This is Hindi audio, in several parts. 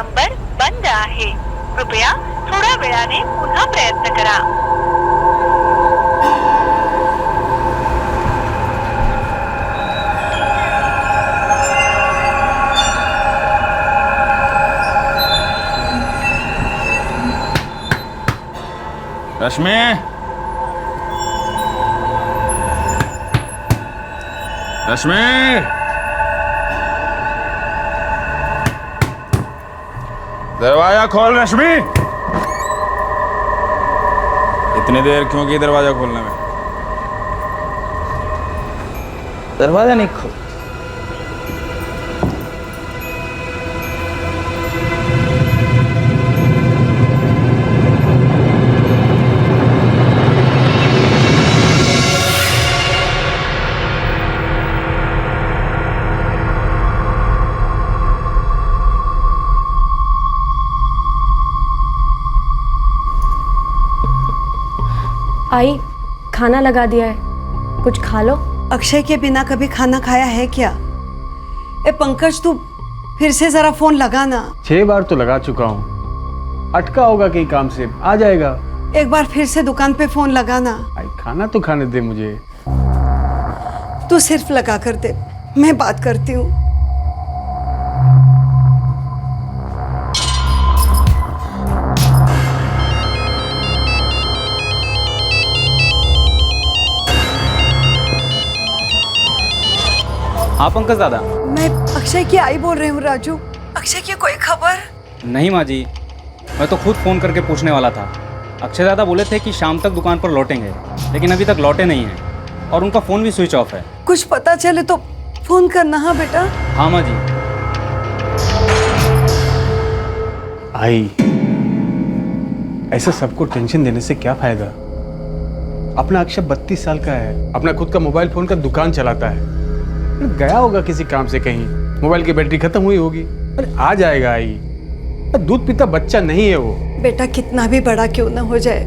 नंबर बंद आहे. कृपया थोड्या वेळाने पुन्हा प्रयत्न करा. रश्मि, रश्मि, दरवाजा खोल रश्मि. इतनी देर क्यों की दरवाजा खोलने में? दरवाजा नहीं खोल. आई, खाना लगा दिया है, कुछ खा लो. अक्षय के बिना कभी खाना खाया है क्या? ए पंकज, तू फिर से जरा फोन लगा ना. 6 बार तो लगा चुका हूँ. अटका होगा कहीं काम से, आ जाएगा. एक बार फिर से दुकान पे फोन लगा ना. आई, खाना तो खाने दे मुझे. तू सिर्फ लगा कर दे, मैं बात करती हूँ. हाँ पंकज दादा. मैं अक्षय की आई बोल रही हूँ राजू. अक्षय की कोई खबर? नहीं माँ जी, मैं तो खुद फ़ोन करके पूछने वाला था. अक्षय दादा बोले थे कि शाम तक दुकान पर लौटेंगे, लेकिन अभी तक लौटे नहीं हैं और उनका फ़ोन भी स्विच ऑफ है. कुछ पता चले तो फोन करना. हाँ बेटा. हाँ माँ जी. आई, ऐसा सबको टेंशन देने से क्या फायदा? अपना अक्षय 32 साल का है, अपना खुद का मोबाइल फोन का दुकान चलाता है. गया होगा किसी काम से कहीं, मोबाइल की बैटरी खत्म हुई होगी. अरे आ जाएगा. आई, दूध पीता बच्चा नहीं है वो. बेटा कितना भी बड़ा क्यों ना हो जाए,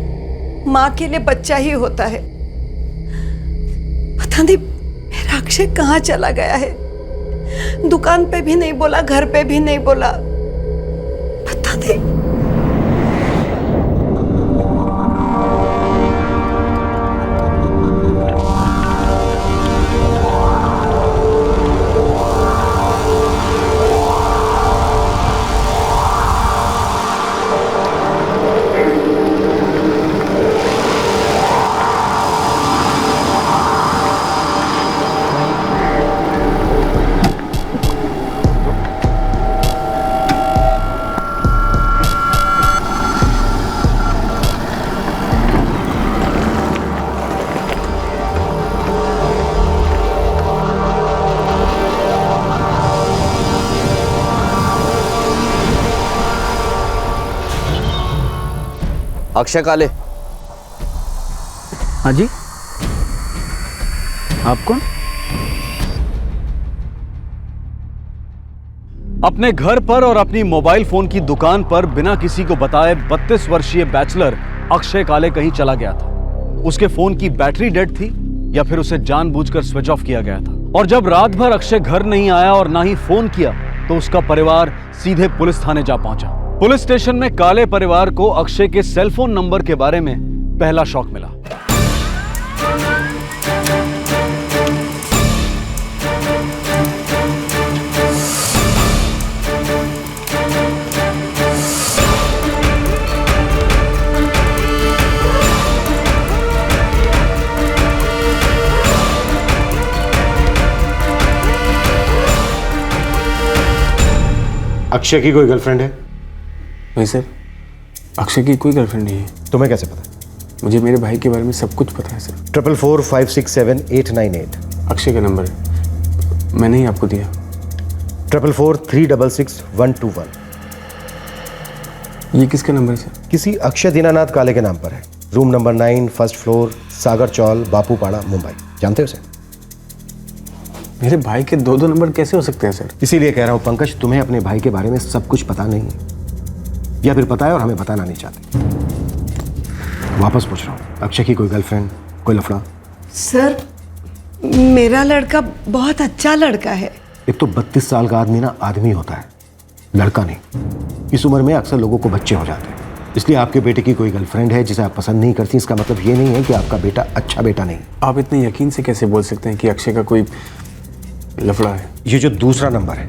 माँ के लिए बच्चा ही होता है. पता नहीं मेरा अक्षय कहाँ चला गया है. दुकान पे भी नहीं बोला, घर पे भी नहीं बोला. पता नहीं. अक्षय काले. हाँ जी, आप कौन? अपने घर पर और अपनी मोबाइल फोन की दुकान पर बिना किसी को बताए 32 वर्षीय बैचलर अक्षय काले कहीं चला गया था. उसके फोन की बैटरी डेड थी या फिर उसे जानबूझकर स्विच ऑफ किया गया था. और जब रात भर अक्षय घर नहीं आया और ना ही फोन किया तो उसका परिवार सीधे पुलिस थाने जा पहुंचा. पुलिस स्टेशन में काले परिवार को अक्षय के सेलफोन नंबर के बारे में पहला शॉक मिला. अक्षय की कोई गर्लफ्रेंड है? नहीं सर, अक्षय की कोई गर्लफ्रेंड नहीं है. तुम्हें कैसे पता? मुझे मेरे भाई के बारे में सब कुछ पता है सर. 4445678898. अक्षय का नंबर है, मैंने ही आपको दिया. 44466121. ये किसका नंबर है सर? किसी अक्षय दीनानाथ काले के नाम पर है. रूम नंबर 9, फर्स्ट फ्लोर, सागर चौल, बापूपाड़ा, मुंबई. जानते हो उसे? मेरे भाई के 2 नंबर कैसे हो सकते हैं सर? इसीलिए कह रहा हूं पंकज, तुम्हें अपने भाई के बारे में सब कुछ पता नहीं है, या फिर पता है और हमें बताना नहीं चाहते. वापस पूछ रहा हूं, अक्षय की कोई गर्लफ्रेंड, कोई लफड़ा? सर, मेरा लड़का बहुत अच्छा लड़का है. एक तो 32 साल का आदमी ना आदमी होता है, लड़का नहीं। इस उम्र में अक्सर लोगों को बच्चे हो जाते हैं। इसलिए आपके बेटे की कोई गर्लफ्रेंड है जिसे आप पसंद नहीं करती, इसका मतलब ये नहीं है कि आपका बेटा अच्छा बेटा नहीं। आप इतने यकीन से कैसे बोल सकते हैं कि अक्षय का कोई लफड़ा है? ये जो दूसरा नंबर है,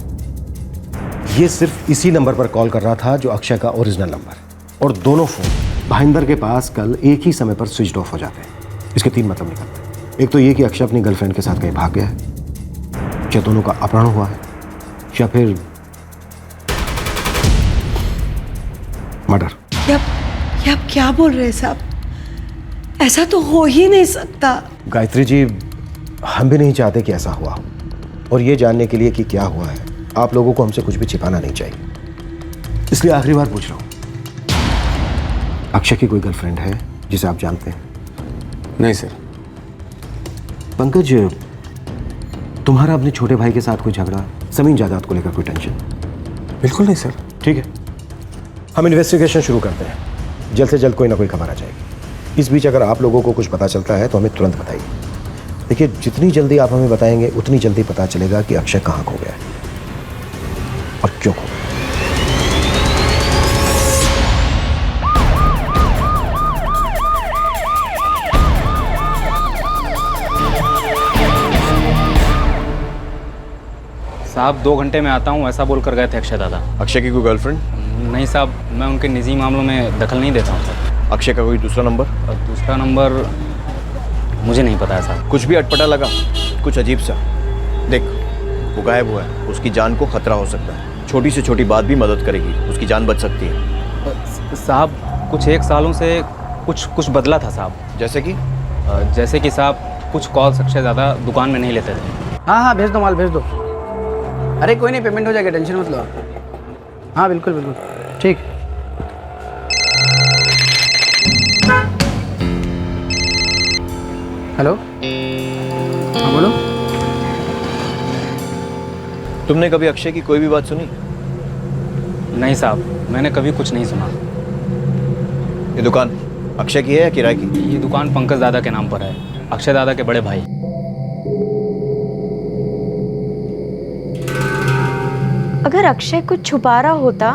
ये सिर्फ इसी नंबर पर कॉल कर रहा था जो अक्षय का ओरिजिनल नंबर, और दोनों फोन भाईंदर के पास कल एक ही समय पर स्विच ऑफ हो जाते हैं। इसके 3 मतलब निकलते हैं। एक तो ये कि अक्षय अपनी गर्लफ्रेंड के साथ कहीं भाग गया है, या दोनों का अपहरण हुआ है, या फिर मर्डर। ये आप क्या बोल रहे हैं साहब? ऐसा तो हो ही नहीं सकता। गायत्री जी, हम भी नहीं चाहते कि ऐसा हुआ हो, और ये जानने के लिए कि क्या हुआ है आप लोगों को हमसे कुछ भी छिपाना नहीं चाहिए। इसलिए आखिरी बार पूछ रहा हूं, अक्षय की कोई गर्लफ्रेंड है जिसे आप जानते हैं? नहीं सर। पंकज, तुम्हारा अपने छोटे भाई के साथ कोई झगड़ा, जमीन जायदाद को लेकर कोई टेंशन? बिल्कुल नहीं सर। ठीक है, हम इन्वेस्टिगेशन शुरू करते हैं। जल्द से जल्द कोई ना कोई खबर आ जाएगी। इस बीच अगर आप लोगों को कुछ पता चलता है तो हमें तुरंत बताइए। देखिए, जितनी जल्दी आप हमें बताएंगे उतनी जल्दी पता चलेगा कि अक्षय कहाँ खो गया है और क्यों खो गया। साहब 2 घंटे में आता हूँ ऐसा बोल कर गए थे अक्षय दादा। अक्षय की कोई गर्लफ्रेंड? नहीं साहब, मैं उनके निजी मामलों में दखल नहीं देता हूँ सर। अक्षय का कोई दूसरा नंबर? और दूसरा नंबर मुझे नहीं पता है साहब। कुछ भी अटपटा लगा, कुछ अजीब सा? देख, वो गायब हुआ है, उसकी जान को खतरा हो सकता है। छोटी से छोटी बात भी मदद करेगी, उसकी जान बच सकती है। साहब कुछ 1 सालों से कुछ बदला था साहब। जैसे कि साहब कुछ कॉल्स अक्षय ज़्यादा दुकान में नहीं लेते थे। हाँ भेज दो, माल भेज दो। अरे कोई नहीं, पेमेंट हो जाएगा, टेंशन मत लो आप। हाँ बिल्कुल बिल्कुल, ठीक। हेलो, हाँ बोलो। तुमने कभी अक्षय की कोई भी बात सुनी? नहीं साहब, मैंने कभी कुछ नहीं सुना। ये दुकान अक्षय की है या किराए की? ये दुकान पंकज दादा के नाम पर है, अक्षय दादा के बड़े भाई। अगर अक्षय कुछ छुपा रहा होता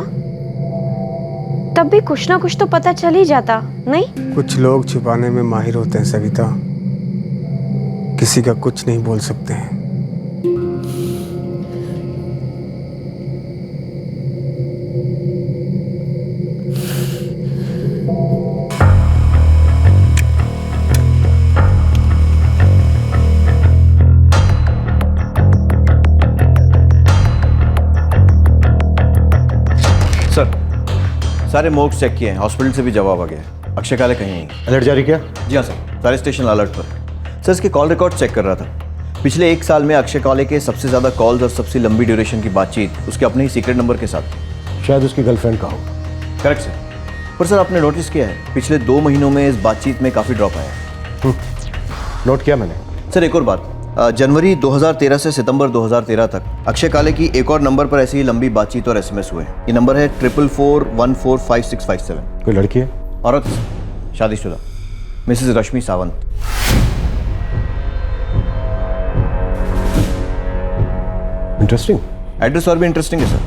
तब भी कुछ ना कुछ तो पता चल ही जाता, नहीं? कुछ लोग छुपाने में माहिर होते हैं सविता, किसी का कुछ नहीं बोल सकते हैं। सर, सारे मोड्स चेक किए हैं, हॉस्पिटल से भी जवाब आ गया है। अक्षय काले कहीं नहीं। अलर्ट जारी किया? जी हाँ सर, सारे स्टेशन अलर्ट पर। सर, इसके कॉल रिकॉर्ड चेक कर रहा था। पिछले 1 साल में अक्षय काले के सबसे ज़्यादा कॉल्स और सबसे लंबी ड्यूरेशन की बातचीत उसके अपने ही सीक्रेट नंबर के साथ। शायद उसकी गर्लफ्रेंड का हो। Correct sir. पर सर, आपने नोटिस किया है पिछले 2 महीनों में इस बातचीत में काफ़ी ड्रॉप आया है। नोट किया मैंने। सर, एक और बात, जनवरी 2013 से सितंबर 2013 तक अक्षय काले की एक और नंबर पर ऐसी ही लंबी बातचीत और SMS हुए। ये नंबर है 44414567। कोई लड़की है? औरत, शादीशुदा, मिसेस रश्मि सावंत। इंटरेस्टिंग। एड्रेस और भी इंटरेस्टिंग है सर।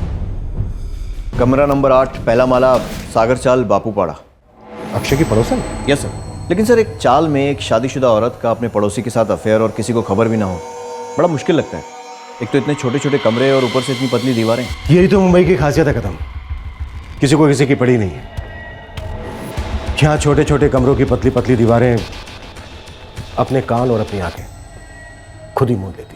कमरा नंबर 8, पहला माला, सागर चाल, बापूपाड़ा। अक्षय की पड़ोसन? Yes sir. लेकिन सर, एक चाल में एक शादीशुदा औरत का अपने पड़ोसी के साथ अफेयर और किसी को खबर भी ना हो, बड़ा मुश्किल लगता है। एक तो इतने छोटे छोटे कमरे और ऊपर से इतनी पतली दीवारें। यही तो मुंबई की खासियत है कदम, किसी को किसी की पड़ी नहीं है। यहाँ छोटे छोटे कमरों की पतली पतली दीवारें अपने कान और अपनी आंखें खुद ही मूंद लेती।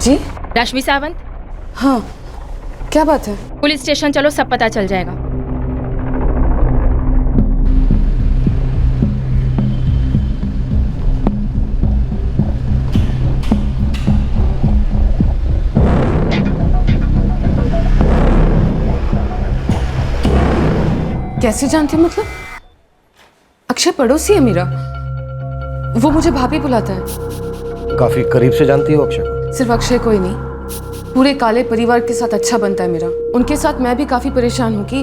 जी रश्मि सावंत, हाँ, क्या बात है? पुलिस स्टेशन चलो, सब पता चल जाएगा। कैसे जानती हो? मतलब अक्षय पड़ोसी है मेरा, वो मुझे भाभी बुलाता है। काफी करीब से जानती हो अक्षय को? सिर्फ अक्षय कोई नहीं, पूरे काले परिवार के साथ अच्छा बनता है मेरा। उनके साथ मैं भी काफी परेशान हूँ कि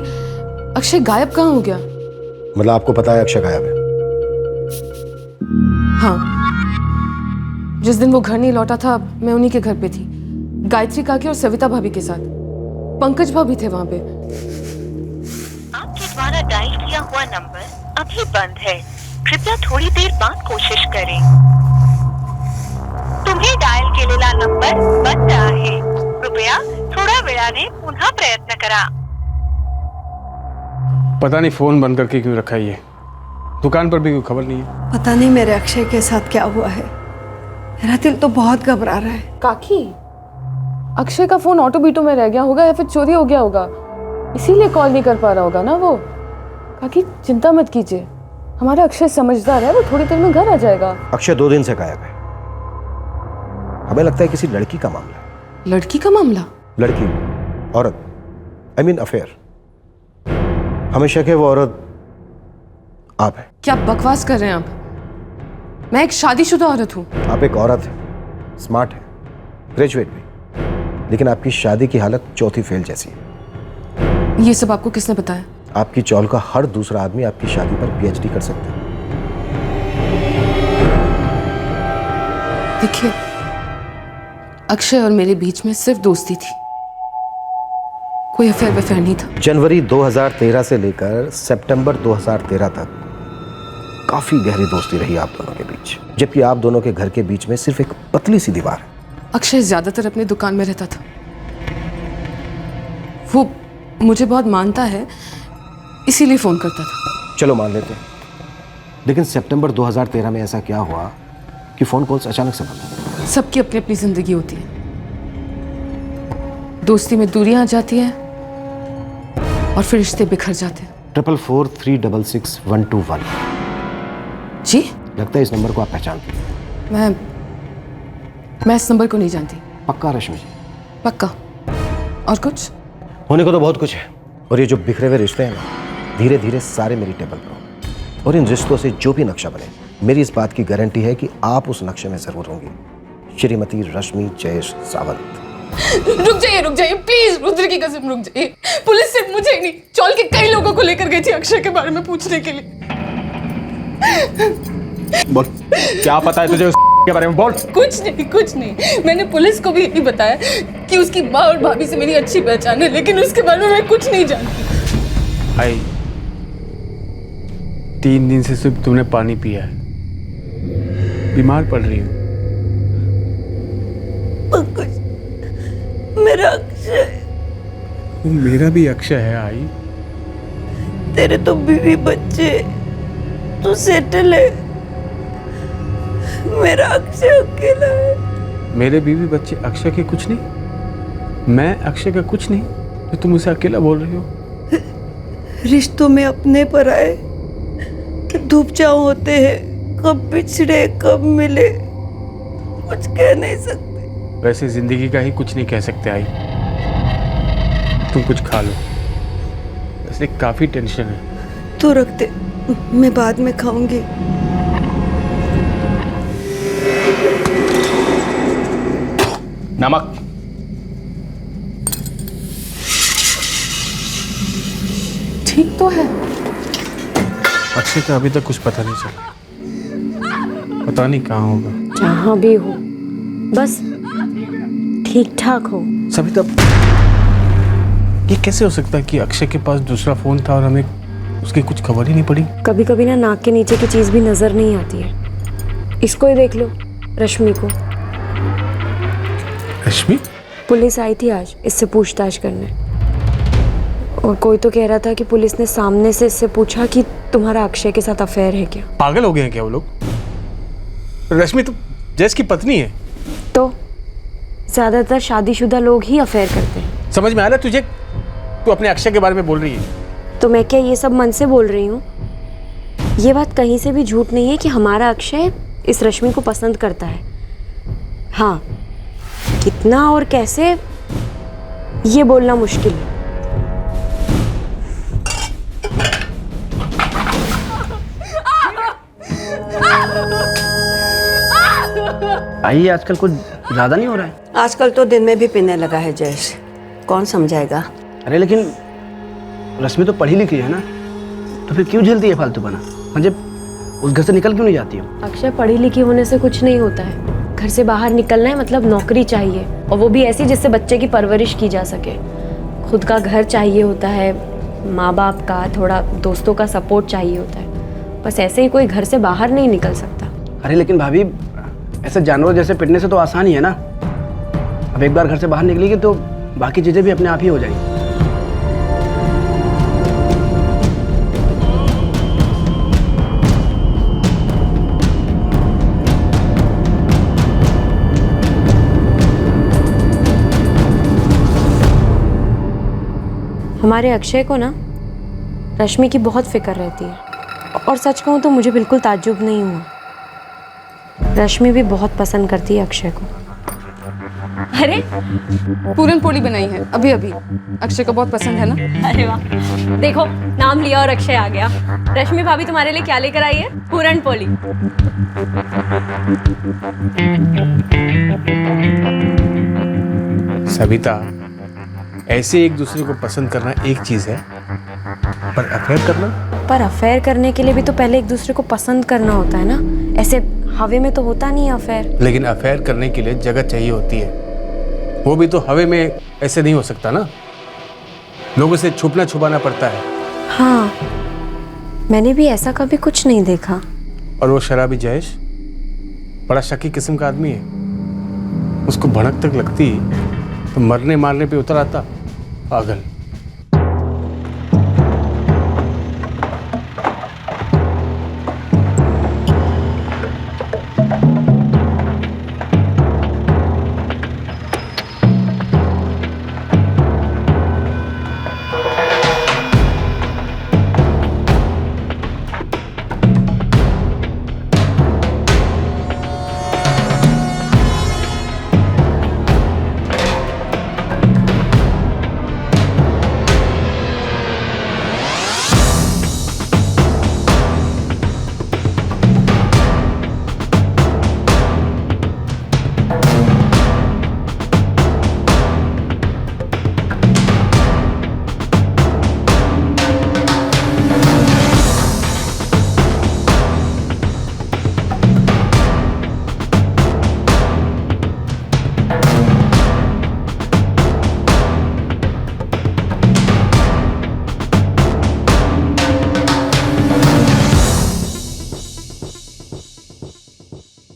अक्षय गायब कहाँ हो गया। मतलब आपको पता है अक्षय गायब है? हाँ, जिस दिन वो घर नहीं लौटा था मैं उन्हीं के घर पे थी, गायत्री काकी और सविता भाभी के साथ। पंकज भाभी थे वहां पे। आपके द्वारा डायल किया हुआ नंबर अभी बंद है, कृपया थोडी देर बाद कोशिश करें. तुम्ही डायल केलेला नंबर बंद आहे, कृपया थोड्या वेळाने पुन्हा प्रयत्न करा. पता नहीं फोन बंद करके क्यों रखा है ये, दुकान पर भी कोई खबर नहीं है। पता नहीं मेरे अक्षय के साथ क्या हुआ है, मेरा दिल तो बहुत घबरा रहा है। काकी, अक्षय का फोन ऑटो बीटो में रह गया होगा या फिर चोरी हो गया होगा, इसीलिए कॉल नहीं कर पा रहा होगा ना वो। काकी चिंता मत कीजिए, हमारा अक्षय समझदार है, वो थोड़ी देर में घर आ जाएगा। अक्षय 2 दिन से गायब है, हमें लगता है किसी लड़की का मामला है। लड़की का मामला? लड़की, औरत, आई मीन अफेयर। हमें शक है वो औरत आप है। क्या बकवास कर रहे हैं आप? मैं एक शादीशुदा औरत हूँ। आप एक औरत है, स्मार्ट है, ग्रेजुएट भी, लेकिन आपकी शादी की हालत चौथी फेल जैसी है। ये सब आपको किसने बताया? आपकी चौल का हर दूसरा आदमी आपकी शादी पर पीएचडी कर सकता है। देखिए, अक्षय और मेरे बीच में सिर्फ दोस्ती थी, कोई अफेयर वफेयर नहीं था। जनवरी 2013 से लेकर सितंबर 2013 तक काफी गहरी दोस्ती रही आप दोनों के बीच, जबकि आप दोनों के घर के बीच में सिर्फ एक पतली सी दीवार है। अक्षय ज्यादातर अपनी दुकान में रहता था, वो मुझे बहुत मानता है, इसीलिए फोन करता था। चलो मान लेते हैं, लेकिन सितंबर 2013 में ऐसा क्या हुआ कि फोन कॉल्स अचानक से बंद? सबकी अपनी अपनी जिंदगी होती है, दोस्ती में दूरियां आ जाती हैं और फिर रिश्ते बिखर जाते हैं। 44466121 जी? लगता है इस नंबर को आप पहचानते हैं। मैं इस नंबर को नहीं जानती। पक्का रश्मि जी? पक्का। और कुछ? होने को तो बहुत कुछ है, और ये जो बिखरे हुए रिश्ते हैं ना, धीरे धीरे सारे मेरी टेबल पर होंगे, और इन रिश्तों से जो भी नक्शा बने, मेरी इस बात की गारंटी है कि आप उस नक्शे में जरूर होंगी, श्रीमती रश्मि जयेश सावंत। रुक जाइए प्लीज, रुद्र की कसम रुक जाइए। पुलिस सिर्फ मुझे ही नहीं, चौल के कई लोगों को लेकर गई थी अक्षय के बारे में पूछने के लिए। बोल, क्या पता है तुझे उसके बारे में? बोल। कुछ नहीं, मैंने पुलिस को भी यही बताया कि उसकी माँ और भाभी से मेरी अच्छी पहचान है, लेकिन उसके बारे में मैं कुछ नहीं जानती। भाई, 3 दिन से सिर्फ तुमने पानी पिया है, बीमार पड़ रही हो। मेरा अक्षय। मेरा भी अक्षय है आई। तेरे तो बीवी बच्चे, तू सेटल है, मेरा अक्षय अकेला है। मेरे बीवी बच्चे अक्षय के कुछ नहीं, मैं अक्षय का कुछ नहीं, तो तुम उसे अकेला बोल रही हो? रिश्तों में अपने पर आए धूप छांव होते हैं, कब बिछड़े कब मिले कुछ कह नहीं सकते। वैसे जिंदगी का ही कुछ नहीं कह सकते आई, तुम कुछ खा लो, वैसे काफी टेंशन है। तू रख दे, मैं बाद में खाऊंगी। नमक। ठीक तो है। अक्षय का अभी तक कुछ पता नहीं चला, पता नहीं कहाँ होगा। जहाँ भी हो, बस ठीक ठाक हो। सभी तब ये कैसे हो सकता है कि अक्षय के पास दूसरा फोन था और हमें उसकी कुछ खबर ही नहीं पड़ी? कभी कभी ना नाक के नीचे की चीज भी नजर नहीं आती है। इसको ही देख लो, रश्मि को। रश्मि? पुलिस आई थी आज इससे पूछताछ करने, और कोई तो कह रहा था कि पुलिस ने सामने से इससे पूछा कि तुम्हारा अक्षय के साथ अफेयर है क्या। पागल हो गए हैं क्या वो लोग? रश्मि तो जैस की पत्नी है। तो ज्यादातर शादीशुदा लोग ही अफेयर करते हैं। समझ में आ रहा है तुझे? तू अपने अक्षय के बारे में बोल रही है। तो मैं क्या ये सब मन से बोल रही हूँ? ये बात कहीं से भी झूठ नहीं है कि हमारा अक्षय इस रश्मि को पसंद करता है। हाँ, कितना और कैसे ये बोलना मुश्किल है। आई आजकल कुछ ज़्यादा नहीं हो रहा है? आजकल तो दिन में भी पीने लगा है जयेश, कौन समझाएगा। अरे लेकिन रश्मि तो पढ़ी लिखी है ना, तो फिर क्यों झेलती है फालतूपना? संजय उस घर से निकल क्यों नहीं जाती हो? अक्षय, पढ़ी लिखी होने से कुछ नहीं होता है। घर से बाहर निकलना है मतलब नौकरी चाहिए, और वो भी ऐसी जिससे बच्चे की परवरिश की जा सके। खुद का घर चाहिए होता है, माँ बाप का, थोड़ा दोस्तों का सपोर्ट चाहिए होता है। बस ऐसे ही कोई घर से बाहर नहीं निकल सकता। अरे लेकिन भाभी, ऐसे जानवर जैसे पिटने से तो आसान ही है ना। अब एक बार घर से बाहर निकलेगी तो बाकी चीज़ें भी अपने आप ही हो जाएंगी। हमारे अक्षय को ना रश्मि की बहुत फिक्र रहती है, और सच कहूँ तो मुझे बिल्कुल ताज्जुब नहीं हुआ। रश्मि भी बहुत पसंद करती है अक्षय को। अरे पूरन पोली बनाई है अभी अभी, अक्षय को बहुत पसंद है ना। अरे वाह, देखो नाम लिया और अक्षय आ गया। रश्मि भाभी तुम्हारे लिए क्या लेकर आई है? पूरन पोली। सविता, ऐसे एक दूसरे को पसंद करना एक चीज है, पर अफेयर करना? पर अफेयर करने के लिए भी तो पहले एक दूसरे को पसंद करना होता है ना। ऐसे हवे में तो होता नहीं है अफेयर। लेकिन अफेयर करने के लिए जगह चाहिए होती है, वो भी तो हवे में ऐसे नहीं हो सकता ना, लोगों से छुपना छुपाना पड़ता है। हाँ, मैंने भी ऐसा कभी कुछ नहीं देखा। और वो शराबी जयेश बड़ा शकी किस्म का आदमी है, उसको भड़क तक लगती तो मरने मारने पे उतर आता। पागल।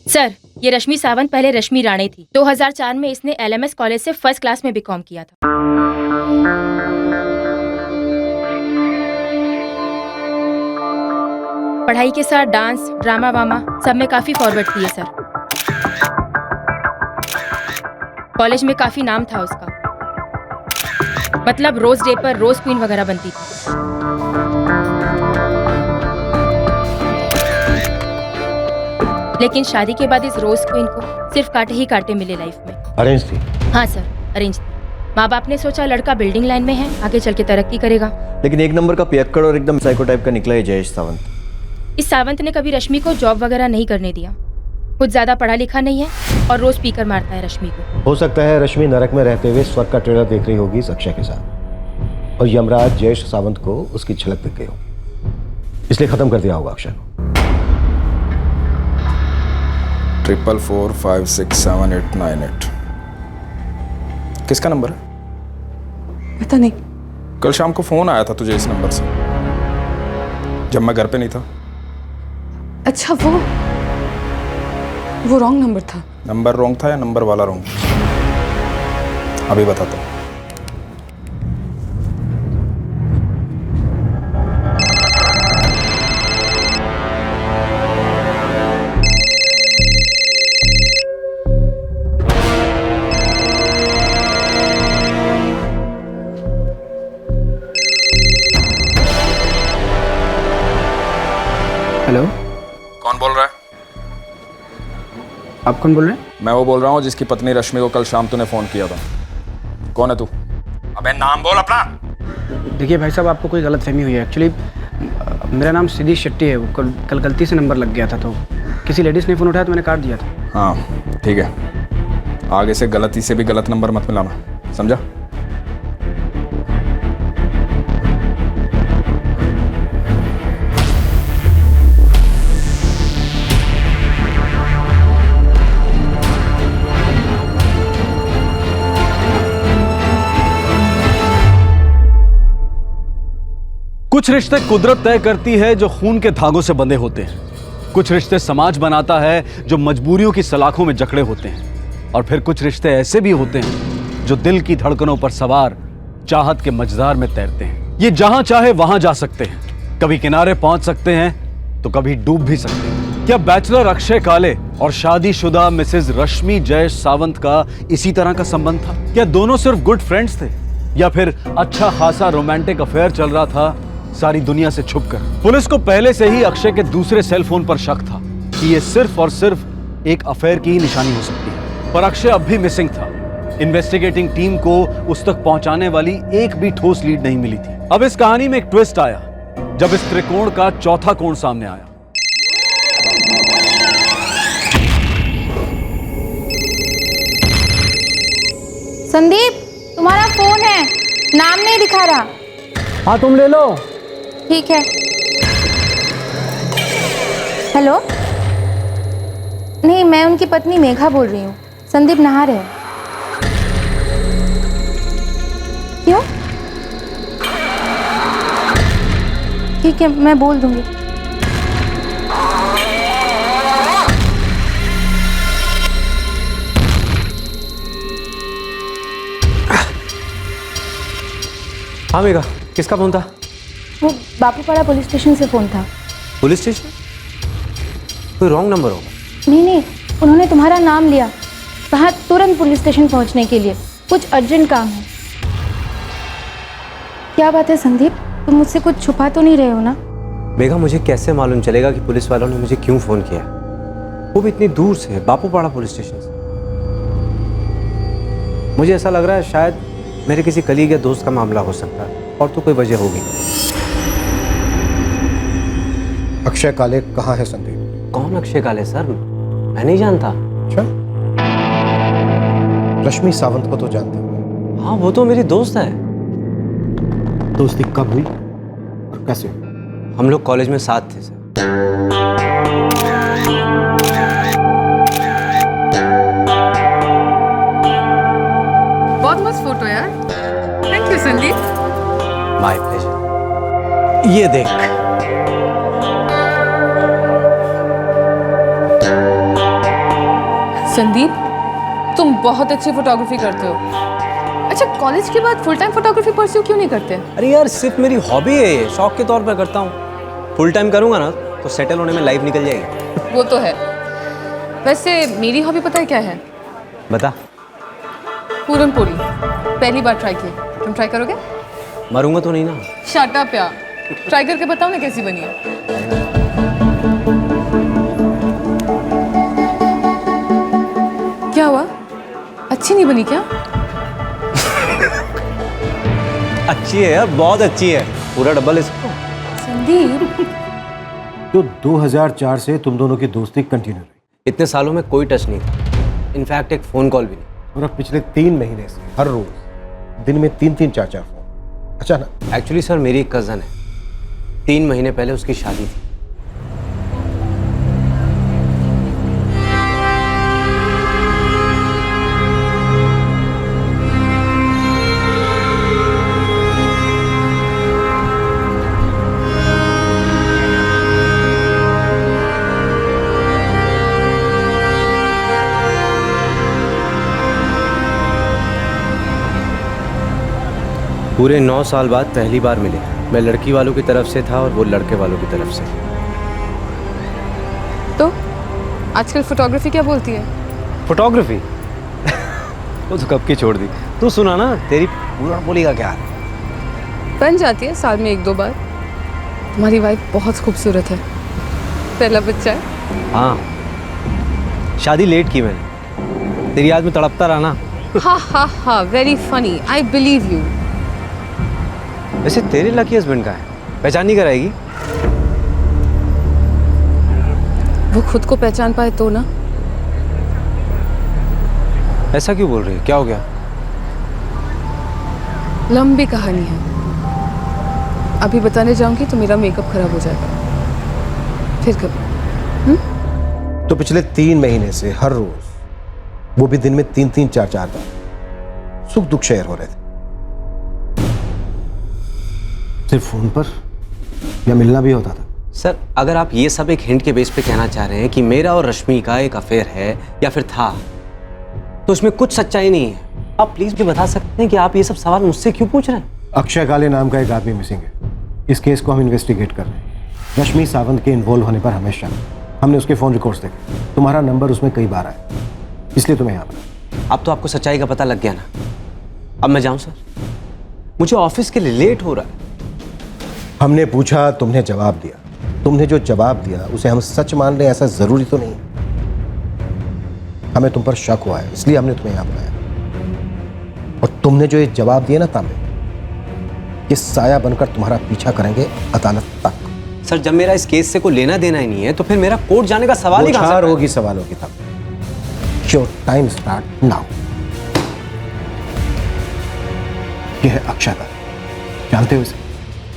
सर, ये रश्मि सावंत पहले रश्मि राणे थी। 2004 में इसने LMS कॉलेज से फर्स्ट क्लास में बीकॉम किया था। पढ़ाई के साथ डांस, ड्रामा वामा सब में काफी फॉरवर्ड थी ये सर। कॉलेज में काफी नाम था उसका, मतलब रोज डे पर रोज क्वीन वगैरह बनती थी। लेकिन शादी के बाद इस रोज क्वीन को सिर्फ कांटे ही कांटे मिले लाइफ में। अरेंज थी? हाँ सर, अरेंज थी। माँ बाप ने सोचा लड़का बिल्डिंग लाइन में है, आगे चल के तरक्की करेगा। लेकिन एक नंबर का पियक्कड़ और एकदम साइको टाइप का निकला है जयेश सावंत। इस सावंत ने कभी रश्मि को जॉब वगैरह नहीं करने दिया। खुद ज्यादा पढ़ा लिखा नहीं है और रोज पीकर मारता है रश्मि को। हो सकता है रश्मि नरक में रहते हुए स्वर्ग का ट्रेलर देख रही होगी इस अक्षय के साथ, और यमराज जयेश सावंत को उसकी झलक दिख गई हो, इसलिए खत्म कर दिया होगा अक्षय को। 44456788 किसका नंबर है? पता नहीं। कल शाम को फोन आया था तुझे इस नंबर से, जब मैं घर पे नहीं था। अच्छा, वो रॉन्ग नंबर था। नंबर रॉन्ग था या नंबर वाला रॉन्ग? अभी बताता हूँ। हेलो, कौन बोल रहा है? आप कौन बोल रहे हैं? मैं वो बोल रहा हूँ जिसकी पत्नी रश्मि को कल शाम तूने फोन किया था। कौन है तू? अबे नाम बोल अपना। देखिए भाई साहब, आपको कोई गलतफहमी हुई है। एक्चुअली मेरा नाम सिद्धि शेट्टी है। वो कल गलती से नंबर लग गया था, तो किसी लेडीज़ ने फ़ोन उठाया तो मैंने काट दिया था। हाँ ठीक है, आगे से गलती से भी गलत नंबर मत मिलाना, समझा? कुछ रिश्ते कुदरत तय करती है जो खून के धागों से बंधे होते हैं, कुछ रिश्ते समाज बनाता है जो मजबूरियों की सलाखों में जकड़े होते हैं, और फिर कुछ रिश्ते ऐसे भी होते हैं जो दिल की धड़कनों पर सवार चाहत के मझधार में तैरते हैं। ये जहां चाहे वहां जा सकते हैं, कभी किनारे पहुंच सकते हैं तो कभी डूब भी सकते हैं। क्या बैचलर अक्षय काले और शादीशुदा मिसेज रश्मि जयेश सावंत का इसी तरह का संबंध था? क्या दोनों सिर्फ गुड फ्रेंड्स थे, या फिर अच्छा खासा रोमांटिक अफेयर चल रहा था सारी दुनिया से छुपकर? पुलिस को पहले से ही अक्षय के दूसरे सेल फोन पर शक था कि ये सिर्फ और सिर्फ एक अफेयर की ही निशानी हो सकती है, पर अक्षय अब भी मिसिंग था। इन्वेस्टिगेटिंग टीम को उस तक पहुंचाने वाली एक भी ठोस लीड नहीं मिली थी। अब इस कहानी में एक ट्विस्ट आया जब इस त्रिकोण का चौथा कोण सामने आया। संदीप, तुम्हारा फोन है, नाम नहीं दिखा रहा। हाँ तुम ले लो। ठीक है। हेलो, नहीं, मैं उनकी पत्नी मेघा बोल रही हूँ। संदीप नहा रहे हैं। क्यों? ठीक है, मैं बोल दूंगी। हाँ मेघा, किसका फोन था? वो बापूपाड़ा पुलिस स्टेशन से फ़ोन था। Police station? कोई रॉन्ग नंबर होगा। नहीं, उन्होंने तुम्हारा नाम लिया, कहा तुरंत पुलिस स्टेशन पहुंचने के लिए, कुछ अर्जेंट काम है। क्या बात है संदीप, तुम मुझसे कुछ छुपा तो नहीं रहे हो ना? मेघा, मुझे कैसे मालूम चलेगा कि पुलिस वालों ने मुझे क्यों फ़ोन किया, वो भी इतनी दूर से, बापूपाड़ा पुलिस स्टेशन से। मुझे ऐसा लग रहा है शायद मेरे किसी कलीग या दोस्त का मामला हो सकता है, और तो कोई वजह होगी। अक्षय काले कहाँ है संदीप? कौन अक्षय काले सर? मैं नहीं जानता। अच्छा, रश्मि सावंत को तो जानते हो? हाँ, वो तो मेरी दोस्त है। दोस्ती कब हुई और कैसे? हम लोग कॉलेज में साथ थे सर। बहुत मस्त फोटो यार। Thank you Sandeep. My pleasure. ये देख। संदीप, तुम बहुत अच्छी फोटोग्राफी करते हो। अच्छा, कॉलेज के बाद फुल टाइम फोटोग्राफी परस्यू क्यों नहीं करते? अरे यार, सिर्फ मेरी हॉबी है ये, शौक के तौर पर करता हूँ। फुल टाइम करूँगा ना तो सेटल होने में लाइफ निकल जाएगी। वो तो है। वैसे मेरी हॉबी पता है क्या है? बता। पूरन पोली, पहली बार ट्राई की। तुम ट्राई करोगे? मरूंगा तो नहीं ना? शट अप यार, ट्राई करके बताओ ना कैसी बनी है। क्या हुआ, अच्छी नहीं बनी क्या? अच्छी है यार, बहुत अच्छी है। पूरा डब्बा ले सकता हूँ। संदीप, तो 2004 से तुम दोनों की दोस्ती कंटिन्यू रही? इतने सालों में कोई टच नहीं था, इनफैक्ट एक फ़ोन कॉल भी नहीं। और अब पिछले 3 महीने से हर रोज दिन में 3-3 4-4 फोन। अचानक? एक्चुअली सर, मेरी एक कज़न है, 3 महीने पहले उसकी शादी थी। पूरे 9 साल बाद पहली बार मिले। मैं लड़की वालों की तरफ से था और वो लड़के वालों की तरफ से। तो आजकल फोटोग्राफी क्या बोलती है? फोटोग्राफी वो तो कब की छोड़ दी। तू सुना ना, तेरी पूरा बोली का क्या हाल? बन जाती है साल में 1-2 बार। तुम्हारी वाइफ बहुत खूबसूरत है, पहला बच्चा है। हाँ, शादी लेट की मैंने, तेरी याद में तड़पता रहा ना। हा हा हा, very funny, I believe you. वैसे तेरे लकी हस्बैंड का है, पहचान नहीं कराएगी? वो खुद को पहचान पाए तो ना। ऐसा क्यों बोल रही है? क्या हो गया? लंबी कहानी है, अभी बताने जाऊंगी तो मेरा मेकअप खराब हो जाएगा। फिर कभी। तो पिछले 3 महीने से हर रोज, वो भी दिन में 3-3, 4-4 बार सुख दुख शेयर हो रहे थे। सिर्फ फोन पर या मिलना भी होता था? सर, अगर आप ये सब एक हिंट के बेस पे कहना चाह रहे हैं कि मेरा और रश्मि का एक अफेयर है या फिर था, तो उसमें कुछ सच्चाई नहीं है। आप प्लीज भी बता सकते हैं कि आप ये सब सवाल मुझसे क्यों पूछ रहे हैं? अक्षय काले नाम का एक आदमी मिसिंग है। इस केस को हम इन्वेस्टिगेट कर रहे हैं। रश्मि सावंत के इन्वॉल्व होने पर हमें शक है। हमने उसके फोन रिकॉर्ड्स देखे, तुम्हारा नंबर उसमें कई बार आया, इसलिए तुम्हें यहाँ पर। अब तो आपको सच्चाई का पता लग गया ना। अब मैं जाऊं सर? मुझे ऑफिस के लिए लेट हो रहा है। हमने पूछा, तुमने जवाब दिया। तुमने जो जवाब दिया उसे हम सच मान लें, ऐसा जरूरी तो नहीं। हमें तुम पर शक हुआ है, इसलिए हमने तुम्हें यहाँ बुलाया। और तुमने जो ये जवाब दिए ना तांबे, ये साया बनकर तुम्हारा पीछा करेंगे अदालत तक। सर, जब मेरा इस केस से कोई लेना देना ही नहीं है तो फिर मेरा कोर्ट जाने का सवाल ही कहां से होगी सवालों की तब। Your time start now. ये है अक्षय का, जानते हो इसे?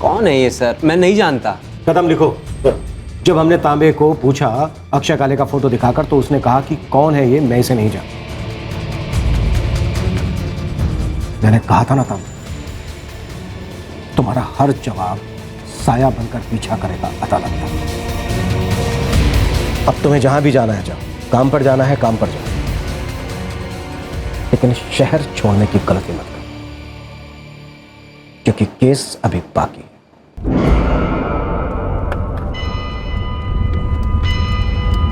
कौन है ये सर? मैं नहीं जानता। कदम लिखो। जब हमने तांबे को पूछा अक्षय काले का फोटो दिखाकर, तो उसने कहा कि कौन है ये, मैं इसे नहीं जानता। मैंने कहा था ना तांबे, तुम्हारा हर जवाब साया बनकर पीछा करेगा अदालत तक। अब तुम्हें जहां भी जाना है जाओ, काम पर जाना है काम पर जाओ, लेकिन शहर छोड़ने की गलती मत करो, क्योंकि केस अभी बाकी है।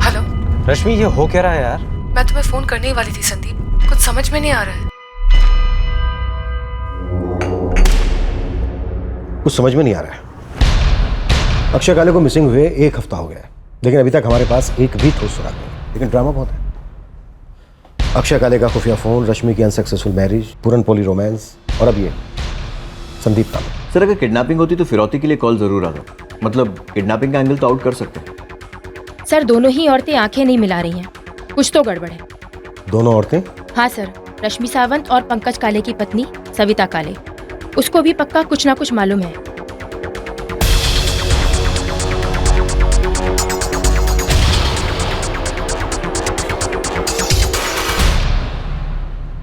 हेलो रश्मि, ये हो क्या रहा है यार? मैं तुम्हें फोन करने ही वाली थी संदीप, कुछ समझ में नहीं आ रहा है। कुछ समझ में नहीं आ रहा है। अक्षय काले को मिसिंग हुए 1 हफ्ता हो गया है, लेकिन अभी तक हमारे पास एक भी ठोस सुराग नहीं। लेकिन ड्रामा बहुत है। अक्षय काले का खुफिया फोन, रश्मि की अनसक्सेसफुल मैरिज, पूरनपोली रोमांस, और अब ये संदीप तांबे। सर, अगर किडनैपिंग होती तो फिरौती के लिए कॉल जरूर आता। मतलब किडनैपिंग का एंगल तो आउट कर सकते हैं। सर, दोनों ही औरतें आंखें नहीं मिला रही हैं, कुछ तो गड़बड़ है। दोनों औरतें? हाँ सर, रश्मि सावंत और पंकज काले की पत्नी सविता काले। उसको भी पक्का कुछ ना कुछ मालूम है।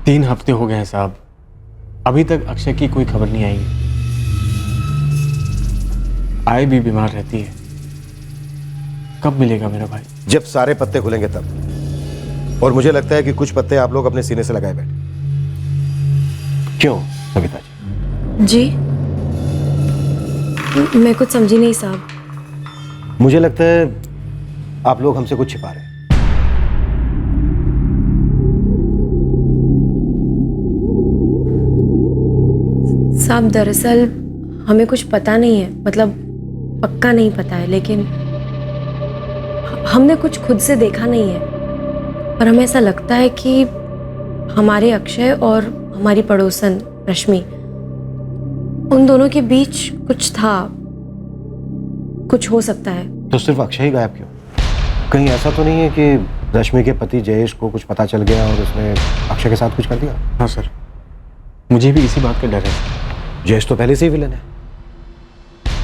तीन हफ्ते हो गए हैं साहब, अभी तक अक्षय की कोई खबर नहीं आई। आए भी बीमार रहती है। कब मिलेगा मेरा भाई? जब सारे पत्ते खुलेंगे तब। और मुझे लगता है कि कुछ पत्ते आप लोग अपने सीने से लगाए बैठे। क्यों सविता जी? मैं कुछ समझी नहीं साहब। मुझे लगता है आप लोग हमसे कुछ छिपा रहे हैं। साहब, दरअसल हमें कुछ पता नहीं है, मतलब पक्का नहीं पता है, लेकिन हमने कुछ खुद से देखा नहीं है। और हमें ऐसा लगता है कि हमारे अक्षय और हमारी पड़ोसन रश्मि, उन दोनों के बीच कुछ था, कुछ हो सकता है। तो सिर्फ अक्षय ही गायब क्यों? कहीं ऐसा तो नहीं है कि रश्मि के पति जयेश को कुछ पता चल गया और उसने अक्षय के साथ कुछ कर दिया? हाँ सर, मुझे भी इसी बात का डर है। जयेश तो पहले से ही विलन है।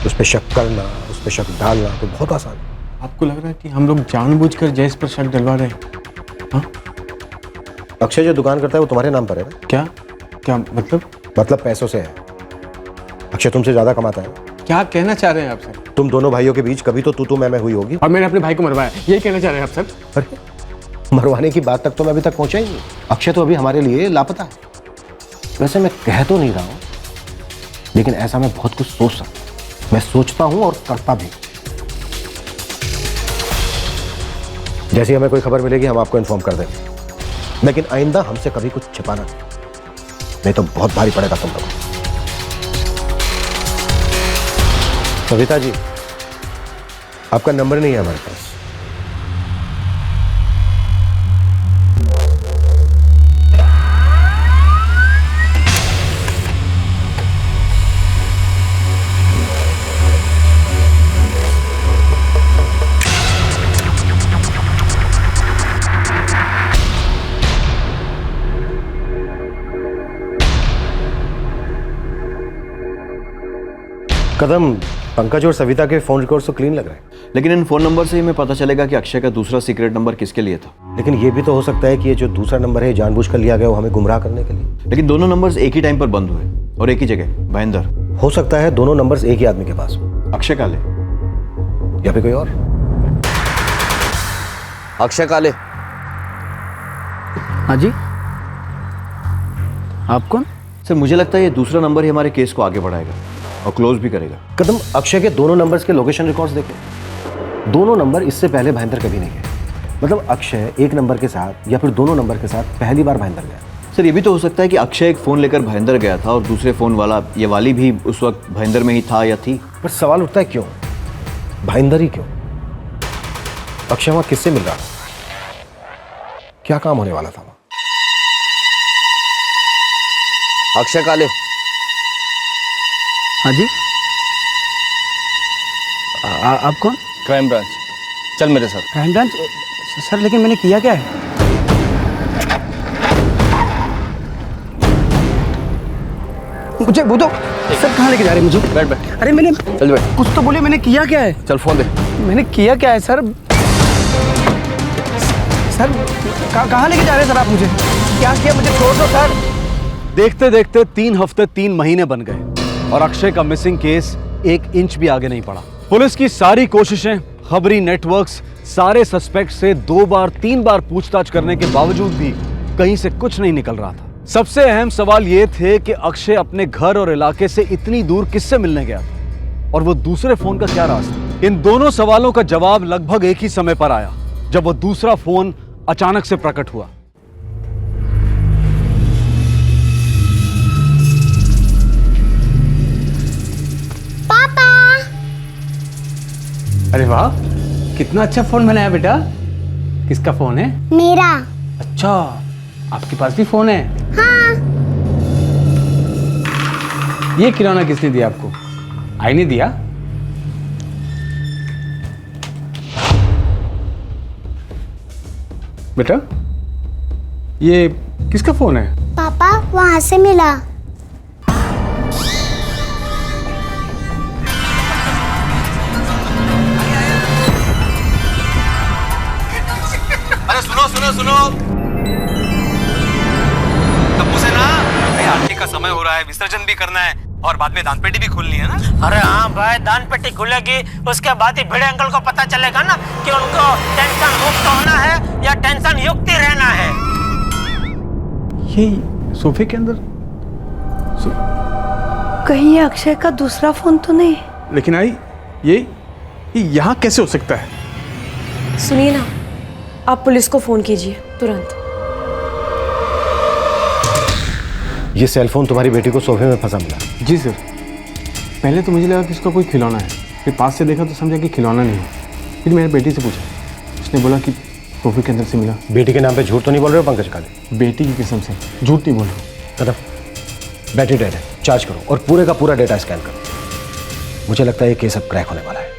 उस पर शक करना, उस पर शक डालना तो बहुत आसान है। आपको लग रहा है कि हम लोग जानबूझकर जयेश पर शक डलवा रहे हैं? हाँ? अक्षय जो दुकान करता है वो तुम्हारे नाम पर है ना? क्या क्या मतलब? मतलब पैसों से है। अक्षय तुमसे ज्यादा कमाता है। क्या कहना चाह रहे हैं आप सर? तुम दोनों भाइयों के बीच कभी तो तू मैं हुई होगी, और मैंने अपने भाई को मरवाया, यही कहना चाह रहे हैं आप सर? अरे मरवाने की बात तक तो मैं अभी तक पहुंचा ही नहीं। अक्षय तो अभी हमारे लिए लापता है। वैसे मैं कह तो नहीं रहा हूं, लेकिन ऐसा मैं बहुत कुछ सोच सकता हूं। मैं सोचता हूं और करता भी। जैसे हमें कोई खबर मिलेगी हम आपको इन्फॉर्म कर देंगे, लेकिन आइंदा हमसे कभी कुछ छिपाना नहीं तो बहुत भारी पड़ेगा तुम लोगों को। सविता जी, आपका नंबर नहीं है हमारे पास। कदम, पंकज और सविता के फोन रिकॉर्ड्स तो क्लीन लग रहे हैं। लेकिन इन फोन नंबर से ही हमें पता चलेगा कि अक्षय का दूसरा सीक्रेट नंबर किसके लिए था। लेकिन ये भी तो हो सकता है कि ये जो दूसरा नंबर है जानबूझ कर लिया गया, वो हमें गुमराह करने के लिए। लेकिन दोनों नंबर्स एक ही टाइम पर बंद हुए और एक ही जगह, भाईंदर। हो सकता है दोनों नंबर्स एक ही आदमी के पास हो। अक्षय काले या फिर कोई और। अक्षय काले। हाँ जी, आप कौन? सर मुझे लगता है ये दूसरा नंबर ही हमारे केस को आगे बढ़ाएगा और क्लोज भी करेगा। कदम, अक्षय के दोनों नंबर्स के लोकेशन रिकॉर्ड्स देखें। दोनों नंबर इससे पहले भाईंदर कभी नहीं गए। मतलब अक्षय एक नंबर के साथ या फिर दोनों नंबर के साथ पहली बार भाईंदर गया। सर ये भी तो हो सकता है कि अक्षय एक फ़ोन लेकर भाईंदर गया था और दूसरे फ़ोन वाला ये वाली भी उस वक्त भाईंदर में ही था या थी। पर सवाल उठता है क्यों भाईंदर ही क्यों? अक्षय वहां किससे मिल रहा था? क्या काम होने वाला था वहां? अक्षय काले। हाँ जी, आप कौन? क्राइम ब्रांच, चल मेरे साथ। Crime branch? सर लेकिन मैंने किया क्या है? मुझे वो तो सर कहाँ लेके जा रहे हैं मुझे? बैठ बैठ, अरे मैंने चल बैठ। कुछ तो बोले, मैंने किया क्या है? चल फोन दे। मैंने किया क्या है सर? सर कहाँ लेके जा रहे हैं सर आप मुझे? क्या किया? मुझे छोड़ दो सर। देखते देखते 3 हफ्ते 3 महीने बन गए और अक्षय का मिसिंग केस 1 इंच भी आगे नहीं बढ़ा। पुलिस की सारी कोशिशें, खबरी नेटवर्क्स, सारे सस्पेक्ट से 2 बार 3 बार पूछताछ करने के बावजूद भी कहीं से कुछ नहीं निकल रहा था। सबसे अहम सवाल ये थे कि अक्षय अपने घर और इलाके से इतनी दूर किससे मिलने गया था और वो दूसरे फोन का क्या राज था? इन दोनों सवालों का जवाब लगभग एक ही समय पर आया जब वो दूसरा फोन अचानक से प्रकट हुआ। अरे वाह, कितना अच्छा फोन बनाया बेटा। किसका फोन है? मेरा। अच्छा, आपके पास भी फोन है? हाँ। ये खिलौना किसने दिया आपको? आई ने दिया? बेटा ये किसका फोन है? पापा वहां से मिला। अरे सुनो सुनो सुनो, तब्बू से ना, आरती का समय हो रहा है, विसर्जन भी करना है और बाद में दान पेटी भी खोलनी है ना। अरे हाँ भाई, दान पेटी खुलेगी, उसके बाद ही भिड़े अंकल को पता चलेगा ना कि उनको टेंशन मुक्त होना है या टेंशन युक्त ही रहना है। ये सोफे के अंदर कहीं ये अक्षय का दूसरा फोन तो नहीं? लेकिन आई ये यहाँ कैसे हो सकता है? सुनिए ना, आप पुलिस को फोन कीजिए तुरंत। ये सेलफोन तुम्हारी बेटी को सोफे में फंसा मिला। जी सर, पहले तो मुझे लगा कि इसका कोई खिलौना है, फिर पास से देखा तो समझा कि खिलौना नहीं है। फिर मैंने बेटी से पूछा, उसने बोला कि सोफे के अंदर से मिला। बेटी के नाम पे झूठ तो नहीं बोल रहे हो पंकज काले? बेटी की कसम से झूठ नहीं बोल रहा। कदम, बैटरी डेड है, चार्ज करो और पूरे का पूरा डेटा स्कैन करो। मुझे लगता है ये केस अब क्रैक होने वाला है।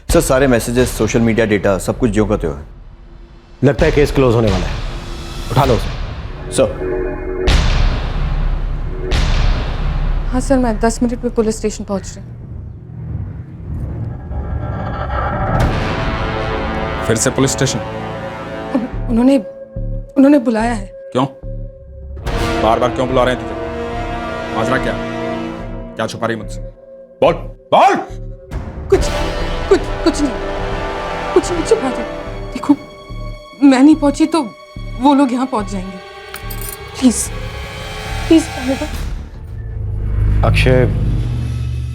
सर सारे मैसेजेस, सोशल मीडिया डेटा, सब कुछ जो करते हो है। लगता है केस क्लोज होने वाला है। उठा लो उसे। सर। हाँ सर, मैं 10 मिनट में पुलिस स्टेशन पहुंच रही हूँ। फिर से पुलिस स्टेशन? उन्होंने बुलाया है। क्यों? बार बार क्यों बुला रहे हैं तुझे? माजरा क्या छुपा रही मुझसे? बोल बोल। कुछ नहीं छुपा दे। देखो, मैं नहीं पहुंची तो वो लोग यहाँ पहुंच जाएंगे। प्लीज जाने दो। अक्षय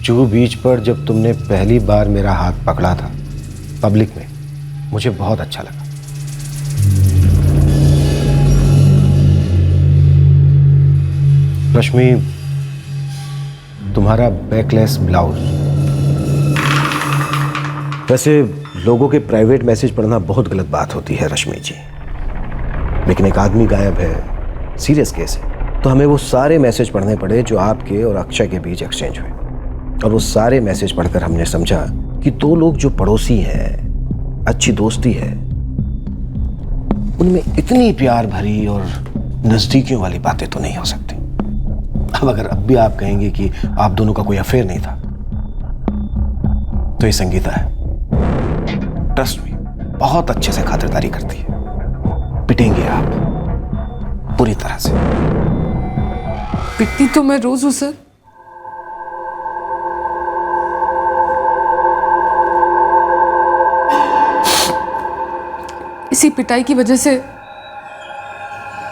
जुहू बीच पर जब तुमने पहली बार मेरा हाथ पकड़ा था पब्लिक में, मुझे बहुत अच्छा लगा। रश्मि, तुम्हारा बैकलेस ब्लाउज। वैसे लोगों के प्राइवेट मैसेज पढ़ना बहुत गलत बात होती है रश्मि जी, लेकिन एक आदमी गायब है, सीरियस केस है, तो हमें वो सारे मैसेज पढ़ने पड़े जो आपके और अक्षय के बीच एक्सचेंज हुए। और वो सारे मैसेज पढ़कर हमने समझा कि दो लोग जो पड़ोसी हैं, अच्छी दोस्ती है, उनमें इतनी प्यार भरी और नजदीकियों वाली बातें तो नहीं हो सकती। अब अगर अब भी आप कहेंगे कि आप दोनों का कोई अफेयर नहीं था, तो ये संगीता है, ट्रस्ट मी, बहुत अच्छे से खातिरदारी करती है। पिटेंगे आप पूरी तरह से। पिटती तो मैं रोज हूं सर। इसी पिटाई की वजह से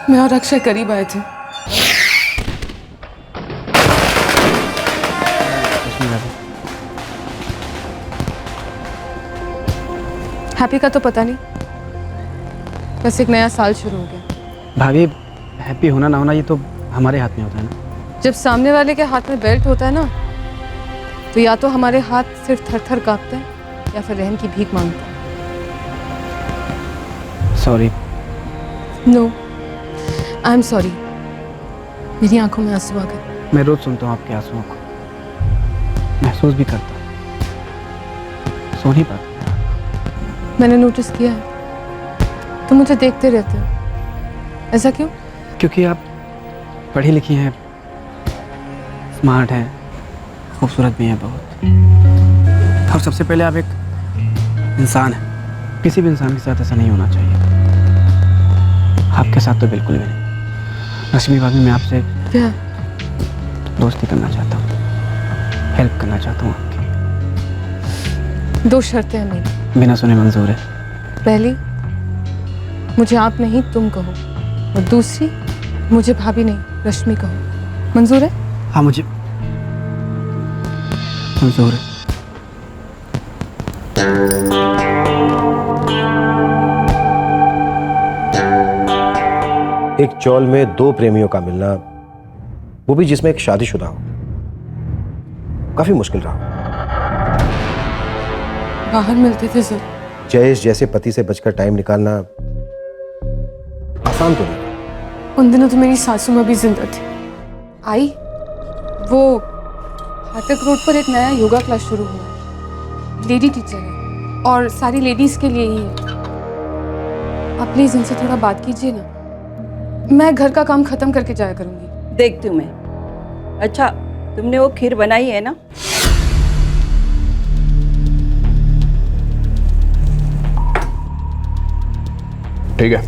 मैं और अक्षय करीब आए थे। हैप्पी का तो पता नहीं, बस एक नया साल शुरू हो गया। भाभी, हैप्पी होना ना होना ये तो हमारे हाथ में होता है ना। जब सामने वाले के हाथ में बेल्ट होता है ना, तो या तो हमारे हाथ सिर्फ थर थर कांपते हैं या फिर रहम की भीख मांगते हैं। Sorry. No, I am sorry. मेरी आंखों में आंसू आ गए। मैं रोज सुनता हूँ आपके आंसुओं को, महसूस भी करता हूँ, सो नहीं पाता। मैंने नोटिस किया है, तुम मुझे देखते रहते हो। ऐसा क्यों? क्योंकि आप पढ़ी लिखी हैं, स्मार्ट हैं, खूबसूरत भी हैं बहुत, और सबसे पहले आप एक इंसान हैं। किसी भी इंसान के साथ ऐसा नहीं होना चाहिए, आपके साथ तो बिल्कुल भी नहीं। रश्मि भाभी, मैं आपसे क्या दोस्ती करना चाहता हूँ, हेल्प करना चाहता हूँ आपकी। दो शर्तें हैं मेरी। बिना सुने मंजूर है। पहली, मुझे आप नहीं तुम कहो, और दूसरी, मुझे भाभी नहीं रश्मि कहो। मंजूर है? हाँ, मुझे मंजूर है। एक चौल में दो प्रेमियों का मिलना, वो भी जिसमें एक शादीशुदा हो, काफी मुश्किल रहा। बाहर मिलते थे सर। जयेश जैसे पति से बचकर टाइम निकालना आसान तो नहीं। उन दिनों तो मेरी सासू माँ भी जिंदा थी। आई, वो फाटक रोड पर एक नया योगा क्लास शुरू हुआ, लेडी टीचर है और सारी लेडीज के लिए ही है। आप प्लीज इनसे थोड़ा बात कीजिए ना, मैं घर का काम खत्म करके जाया करूंगी। देखती हूँ मैं। अच्छा, तुमने वो खीर बनाई है ना? ठीक है,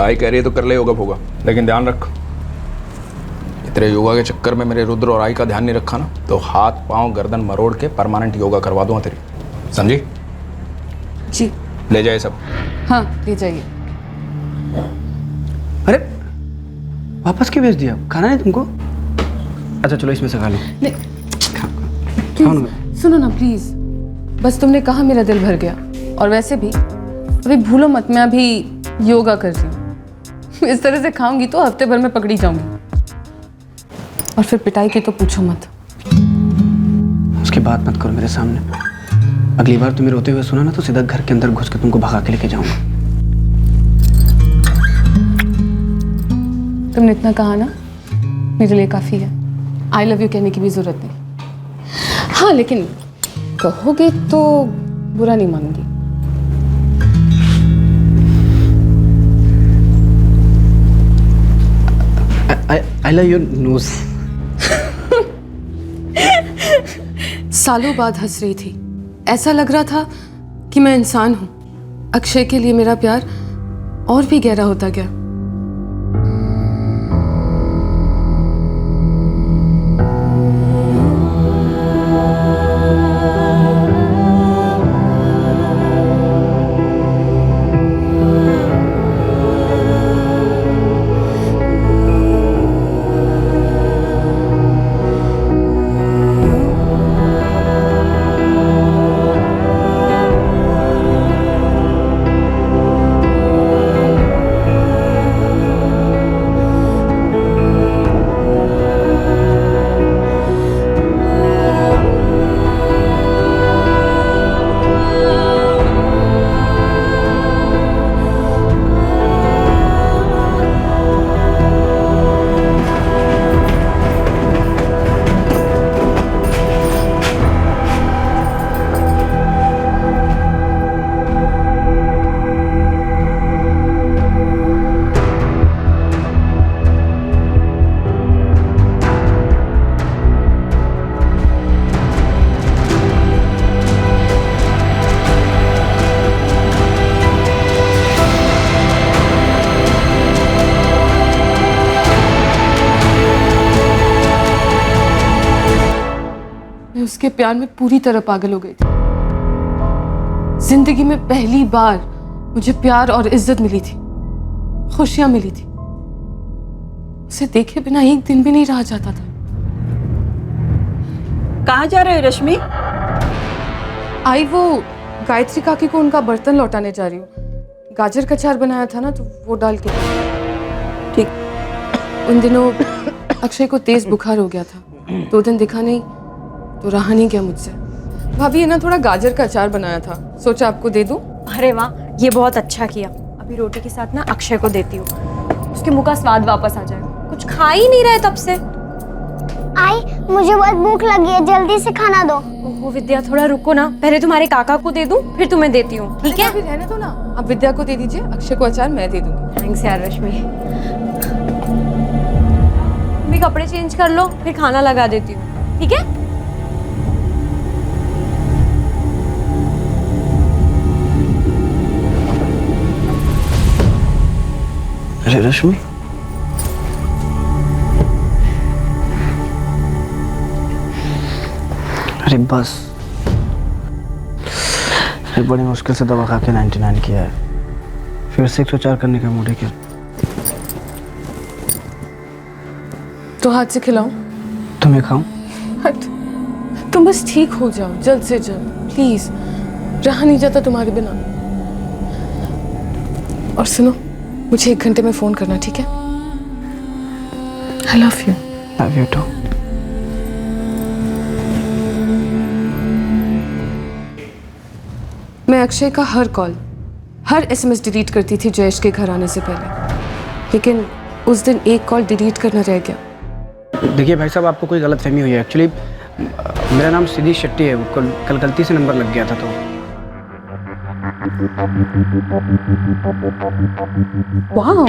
आई कह रही है तो कर ले योगा फोगा, लेकिन ध्यान रख, तेरे योगा के चक्कर में मेरे रुद्र और आई का ध्यान नहीं रखा ना, तो हाथ पांव गर्दन मरोड़ के परमानेंट योगा करवा दूंगा तेरी, समझी? जी। ले जाए सब। हाँ, ले जाइए। अरे वापस क्यों भेज दिया? खाना नहीं तुमको? अच्छा चलो, इसमें से खा लो। प्लीज सुनो ना प्लीज, बस तुमने कहा मेरा दिल भर गया। और वैसे भी अभी भूलो मत, मैं अभी योगा कर रही हूँ। इस तरह से खाऊंगी तो हफ्ते भर में पकड़ी जाऊंगी, और फिर पिटाई की तो पूछो मत। उसकी बात मत करो मेरे सामने। अगली बार तुम्हें रोते हुए सुना ना, तो सीधा घर के अंदर घुस के तुमको भगा के लेके जाऊंगा। तुमने इतना कहा ना, मेरे लिए काफी है। आई लव यू कहने की भी जरूरत नहीं। हाँ, लेकिन कहोगे तो बुरा नहीं मानूंगी। I love your nose. सालों बाद हंस रही थी, ऐसा लग रहा था कि मैं इंसान हूं। अक्षय के लिए मेरा प्यार और भी गहरा होता गया। उसके प्यार में पूरी तरह पागल हो गई थी। जिंदगी में पहली बार मुझे प्यार और इज्जत मिली थी, खुशियां मिली थी। उसे देखे बिना एक दिन भी नहीं रहा जाता था। कहाँ जा रहे हो रश्मि? आई वो गायत्री काकी को उनका बर्तन लौटाने जा रही हूँ। गाजर का अचार बनाया था ना, तो वो डाल के। ठीक। उन दिनों अक्षय को तेज बुखार हो गया था, 2 दिन दिखा नहीं तो रहा नहीं गया मुझसे। भाभी ये ना थोड़ा गाजर का अचार बनाया था, सोचा आपको दे दूं। अरे वाह, ये बहुत अच्छा किया। अभी रोटी के साथ ना अक्षय को देती हूँ, उसके मुंह का स्वाद वापस आ जाएगा। कुछ खा ही नहीं रहे तब से। आई, मुझे बहुत भूख लगी है, जल्दी से खाना दो। ओहो विद्या, थोड़ा रुको ना, पहले तुम्हारे काका को दे दूं, फिर तुम्हें देती हूँ, ठीक है? अभी रहने दो ना, आप विद्या को दे दीजिए, अक्षय को अचार मैं दे दूंगी। थैंक्स यार रश्मि। तुम कपड़े चेंज कर लो, फिर खाना लगा देती हूँ, ठीक है? अरे रश्मि, अरे बस, अरे बड़ी मुश्किल से दवा खा के 99 किया है, फिर से 104 करने का मूड है क्या? तो हाथ से खिलाऊं? तुम्हें खाऊं? हट, तुम बस ठीक हो जाओ जल्द से जल्द, प्लीज। रहा नहीं जाता तुम्हारे बिना। और सुनो, मुझे 1 घंटे में फोन करना, ठीक है? I love you. Love you too. मैं अक्षय का हर कॉल, हर SMS डिलीट करती थी जयेश के घर आने से पहले, लेकिन उस दिन एक कॉल डिलीट करना रह गया। देखिए भाई साहब, आपको कोई गलतफहमी हुई है। एक्चुअली मेरा नाम सिद्धि शेट्टी है, वो कल गलती से नंबर लग गया था। तो वाह,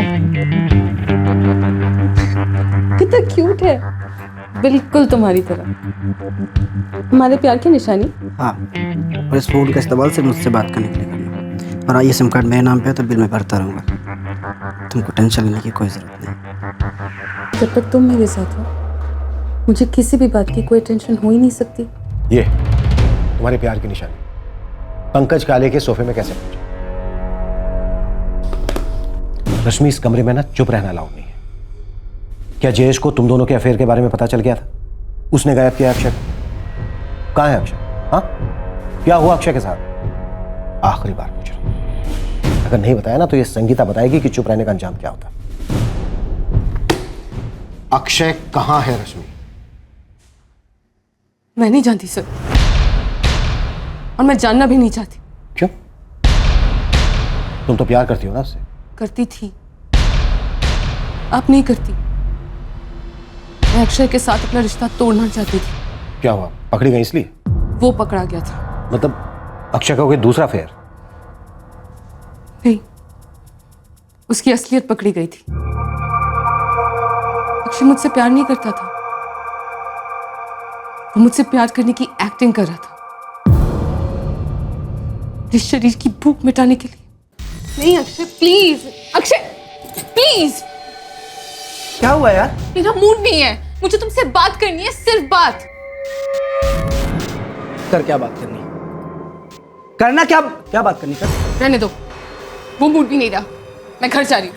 कितना क्यूट है, बिल्कुल तुम्हारी तरह। हमारे प्यार की निशानी। हाँ, और इस फ़ोन का इस्तेमाल सिर्फ मुझसे बात करने के लिए करना। और ये सिम कार्ड मेरे नाम पे है तो बिल मैं भरता रहूँगा। तुमको टेंशन लेने की कोई ज़रूरत नहीं। जब तक तुम मेरे साथ हो, मुझे किसी भी बात की कोई टेंशन हो ही नहीं सकती। ये तुम्हारे प्यार की निशानी पंकज काले के सोफे में कैसे पहुंचा? रश्मि, इस कमरे में ना चुप रहना अलाउड नहीं है। क्या जयेश को तुम दोनों के अफेयर के बारे में पता चल गया था? उसने गायब किया अक्षय। कहाँ है अक्षय? हाँ, क्या हुआ अक्षय के साथ? आखिरी बार पूछ रहा हूं। अगर नहीं बताया ना तो ये संगीता बताएगी कि चुप रहने का अंजाम क्या होता। अक्षय कहाँ है रश्मि? मैं नहीं जानती सर, और मैं जानना भी नहीं चाहती। क्यों? तुम तो प्यार करती हो ना उससे। करती थी, अब नहीं करती। मैं अक्षय के साथ अपना रिश्ता तोड़ना चाहती थी। क्या हुआ, पकड़ी गई इसलिए? वो पकड़ा गया था। मतलब अक्षय का कोई दूसरा अफेयर? नहीं, उसकी असलियत पकड़ी गई थी। अक्षय मुझसे प्यार नहीं करता था, वो मुझसे प्यार करने की एक्टिंग कर रहा था, इस शरीर की भूख मिटाने के लिए। नहीं अक्षय, प्लीज, अक्षय प्लीज। क्या हुआ यार? मेरा मूड नहीं है, मुझे तुमसे बात करनी है, सिर्फ बात। कर क्या बात करनी है? करना क्या बात करनी कर? रहने दो, वो मूड भी नहीं रहा, मैं घर जा रही हूँ।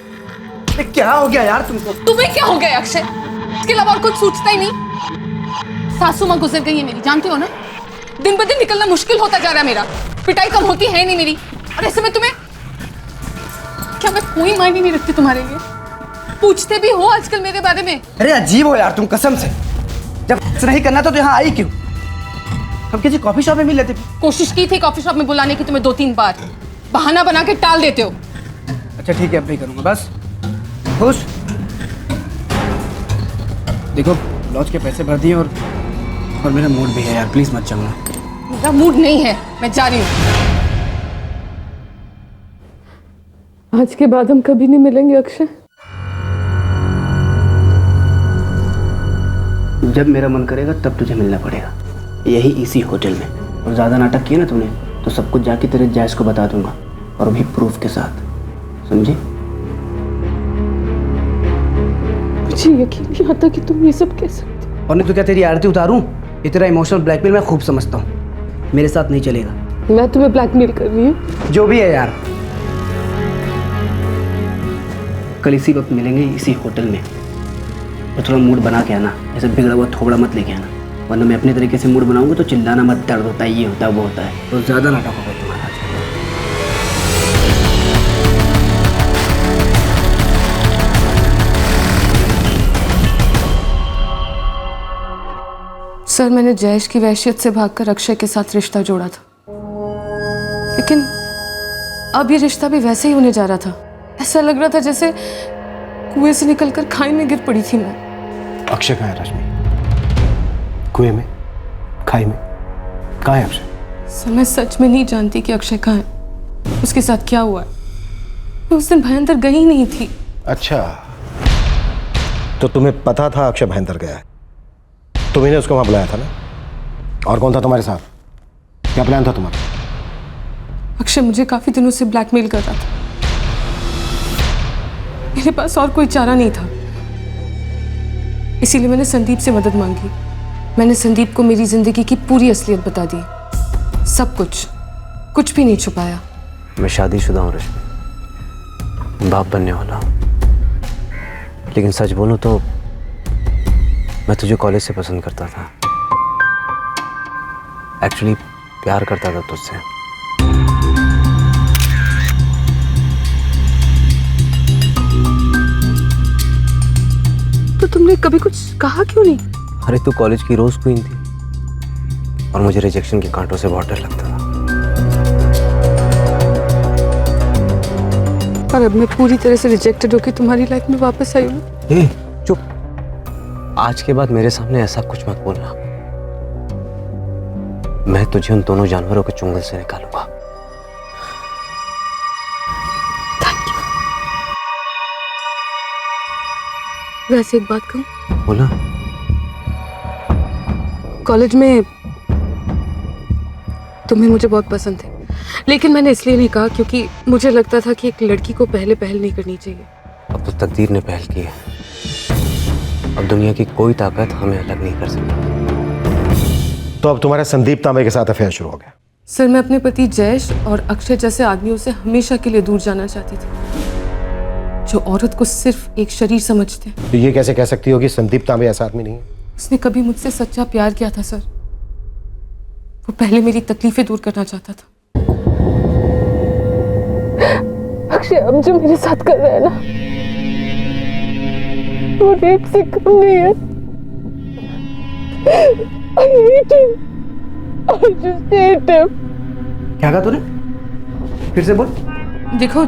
क्या हो गया यार तुमको? तुम्हें क्या हो गया अक्षय? इसके अलावा और कुछ सोचता ही नहीं। सासू माँ गुजर गई है मेरी, जानती हो ना? दिन ब दिन निकलना मुश्किल होता जा रहा है मेरा, पिटाई कम होती है नहीं मेरी, और ऐसे में तुम्हें, क्या मैं कोई मायने नहीं रखती तुम्हारे लिए? पूछते भी हो आजकल मेरे बारे में? अरे अजीब हो यार तुम, कसम से। जब नहीं करना तो यहाँ आई क्यों? हम किसी कॉफी शॉप में मिल लेते। कोशिश की थी कॉफी शॉप में बुलाने की तुम्हें 2-3 बार, बहाना बना के टाल देते हो। अच्छा ठीक है, अब नहीं करूंगा, बस खुश। देखो लॉज के पैसे भर दिए और मेरा मूड भी है यार, प्लीज मत जाना। मेरा मूड नहीं है, मैं जा रही हूँ। आज के बाद हम कभी नहीं मिलेंगे अक्षय। जब मेरा मन करेगा तब तुझे मिलना पड़ेगा, यही इसी होटल में। और ज्यादा नाटक किया ना तूने तो सब कुछ जाके तेरे जैस को बता दूंगा, और भी प्रूफ के साथ, समझी? मुझे यकीन नहीं आता कि तुम ये सब कह सकते। और नहीं तो क्या तेरी आरती उतारूं? ये तेरा इमोशनल ब्लैकमेल मैं खूब समझता हूँ, मेरे साथ नहीं चलेगा। मैं तुम्हें ब्लैकमेल कर रही हूँ? जो भी है यार, कल इसी वक्त मिलेंगे इसी होटल में, और थोड़ा मूड बना के आना, ऐसे बिगड़ा हुआ थोड़ा मत लेके आना, वरना मैं अपने तरीके से मूड बनाऊंगा तो चिल्लाना मत, दर्द होता है, ये होता है, वो होता है, तो ज़्यादा नाटक होगा तुम्हारा। सर, मैंने जयेश की वहशियत से भागकर अक्षय के साथ रिश्ता जोड़ा था, लेकिन अब ये रिश्ता भी वैसे ही होने जा रहा था। ऐसा लग रहा था जैसे कुएं से निकलकर खाई में गिर पड़ी थी मैं। अक्षय कहाँ है रश्मि? कुएं में, खाई में, कहाँ है अक्षय? सर, मैं सच में नहीं जानती कि अक्षय कहाँ है, उसके साथ क्या हुआ है। मैं उस दिन भयंकर गई नहीं थी। अच्छा, तो तुम्हें पता था अक्षय भयंतर गया है? तुम्ही ने उसको वहां बुलाया था ना? और कौन था तुम्हारे साथ? क्या प्लान था तुम्हारा? अक्षय मुझे काफी दिनों से ब्लैकमेल कर रहा था, मेरे पास और कोई चारा नहीं था, इसीलिए मैंने संदीप से मदद मांगी। मैंने संदीप को मेरी जिंदगी की पूरी असलियत बता दी, सब कुछ भी नहीं छुपाया। मैं शादीशुदा हूँ रश्मि, बाप बनने वाला हूँ, लेकिन सच बोलूँ तो मैं तुझे कॉलेज से पसंद करता था। एक्चुअली प्यार करता था तुझसे। तो तुमने कभी कुछ कहा क्यों नहीं? अरे तू कॉलेज की रोज क्वीन थी और मुझे रिजेक्शन के कांटों से बहुत डर लगता था। और अब मैं पूरी तरह से रिजेक्टेड होकर तुम्हारी लाइफ में वापस आई हूँ। चुप, आज के बाद मेरे सामने ऐसा कुछ मत बोलना। मैं तुझे उन दोनों जानवरों के चुंगल से निकालूंगा। वैसे एक बात कहूं? बोला। कॉलेज में तुम्हें मुझे बहुत पसंद थे, लेकिन मैंने इसलिए नहीं कहा क्योंकि मुझे लगता था कि एक लड़की को पहले पहल नहीं करनी चाहिए। अब तो तकदीर ने पहल की है, अब दुनिया की कोई ताकत हमें अलग नहीं कर सकती। तो अब तुम्हारे संदीप तांबे के साथ अफेयर शुरू हो गया? सर, मैं अपने पति जयेश और अक्षय जैसे आदमियों से हमेशा के लिए दूर जाना चाहती थी, जो औरत को सिर्फ एक शरीर समझते हैं। तो ये कैसे कह सकती हो कि संदीप तांबे ऐसा आदमी नहीं है? उसने कभी मुझसे सच्चा प्यार किया था सर, वो पहले मेरी तकलीफें दूर करना चाहता था। अक्षय अब जो मेरे साथ कर रहा है ना, वो रेप से कम नहीं है। I hate him. I just hate him. क्या कहा तूने? फिर से बोल। देखो,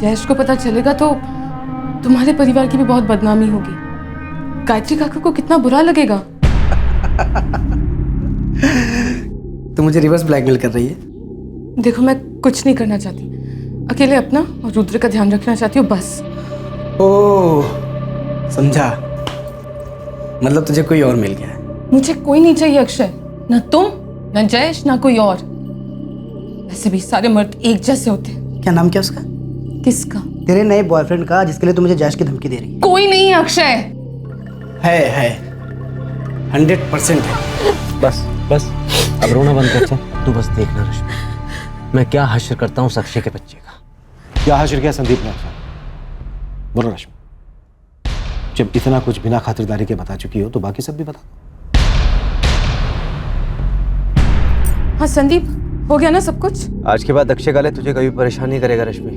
जयेश को पता चलेगा तो तुम्हारे परिवार की भी बहुत बदनामी होगी। गायत्री काका को कितना बुरा लगेगा। तू मुझे रिवर्स ब्लैकमेल कर रही है? देखो, मैं कुछ नहीं करना चाहती, अकेले अपना और रुद्र का ध्यान रखना चाहती हूँ बस। ओह, समझा, मतलब तुझे कोई और मिल गया है। मुझे कोई नहीं चाहिए अक्षय, ना तुम ना जयेश ना कोई और। वैसे भी सारे मर्द एक जैसे होते हैं। क्या नाम क्या उसका? किसका? तेरे नए बॉयफ्रेंड का, जिसके लिए तू मुझे जयेश की धमकी दे रही है। कोई नहीं है अक्षय। है 100% है। बस अब रोना बंद कर। चल तू बस देखना रश्मि, मैं क्या हश्र करता हूँ उस अक्षय के बच्चे का। क्या हश्र किया संदीप ने? बोलो रश्मि, जब इतना कुछ बिना खातिरदारी के बता चुकी हो तो बाकी सब भी बता। हाँ संदीप, हो गया ना सब कुछ? आज के बाद अक्षय काले तुझे कभी परेशान नहीं करेगा रश्मि,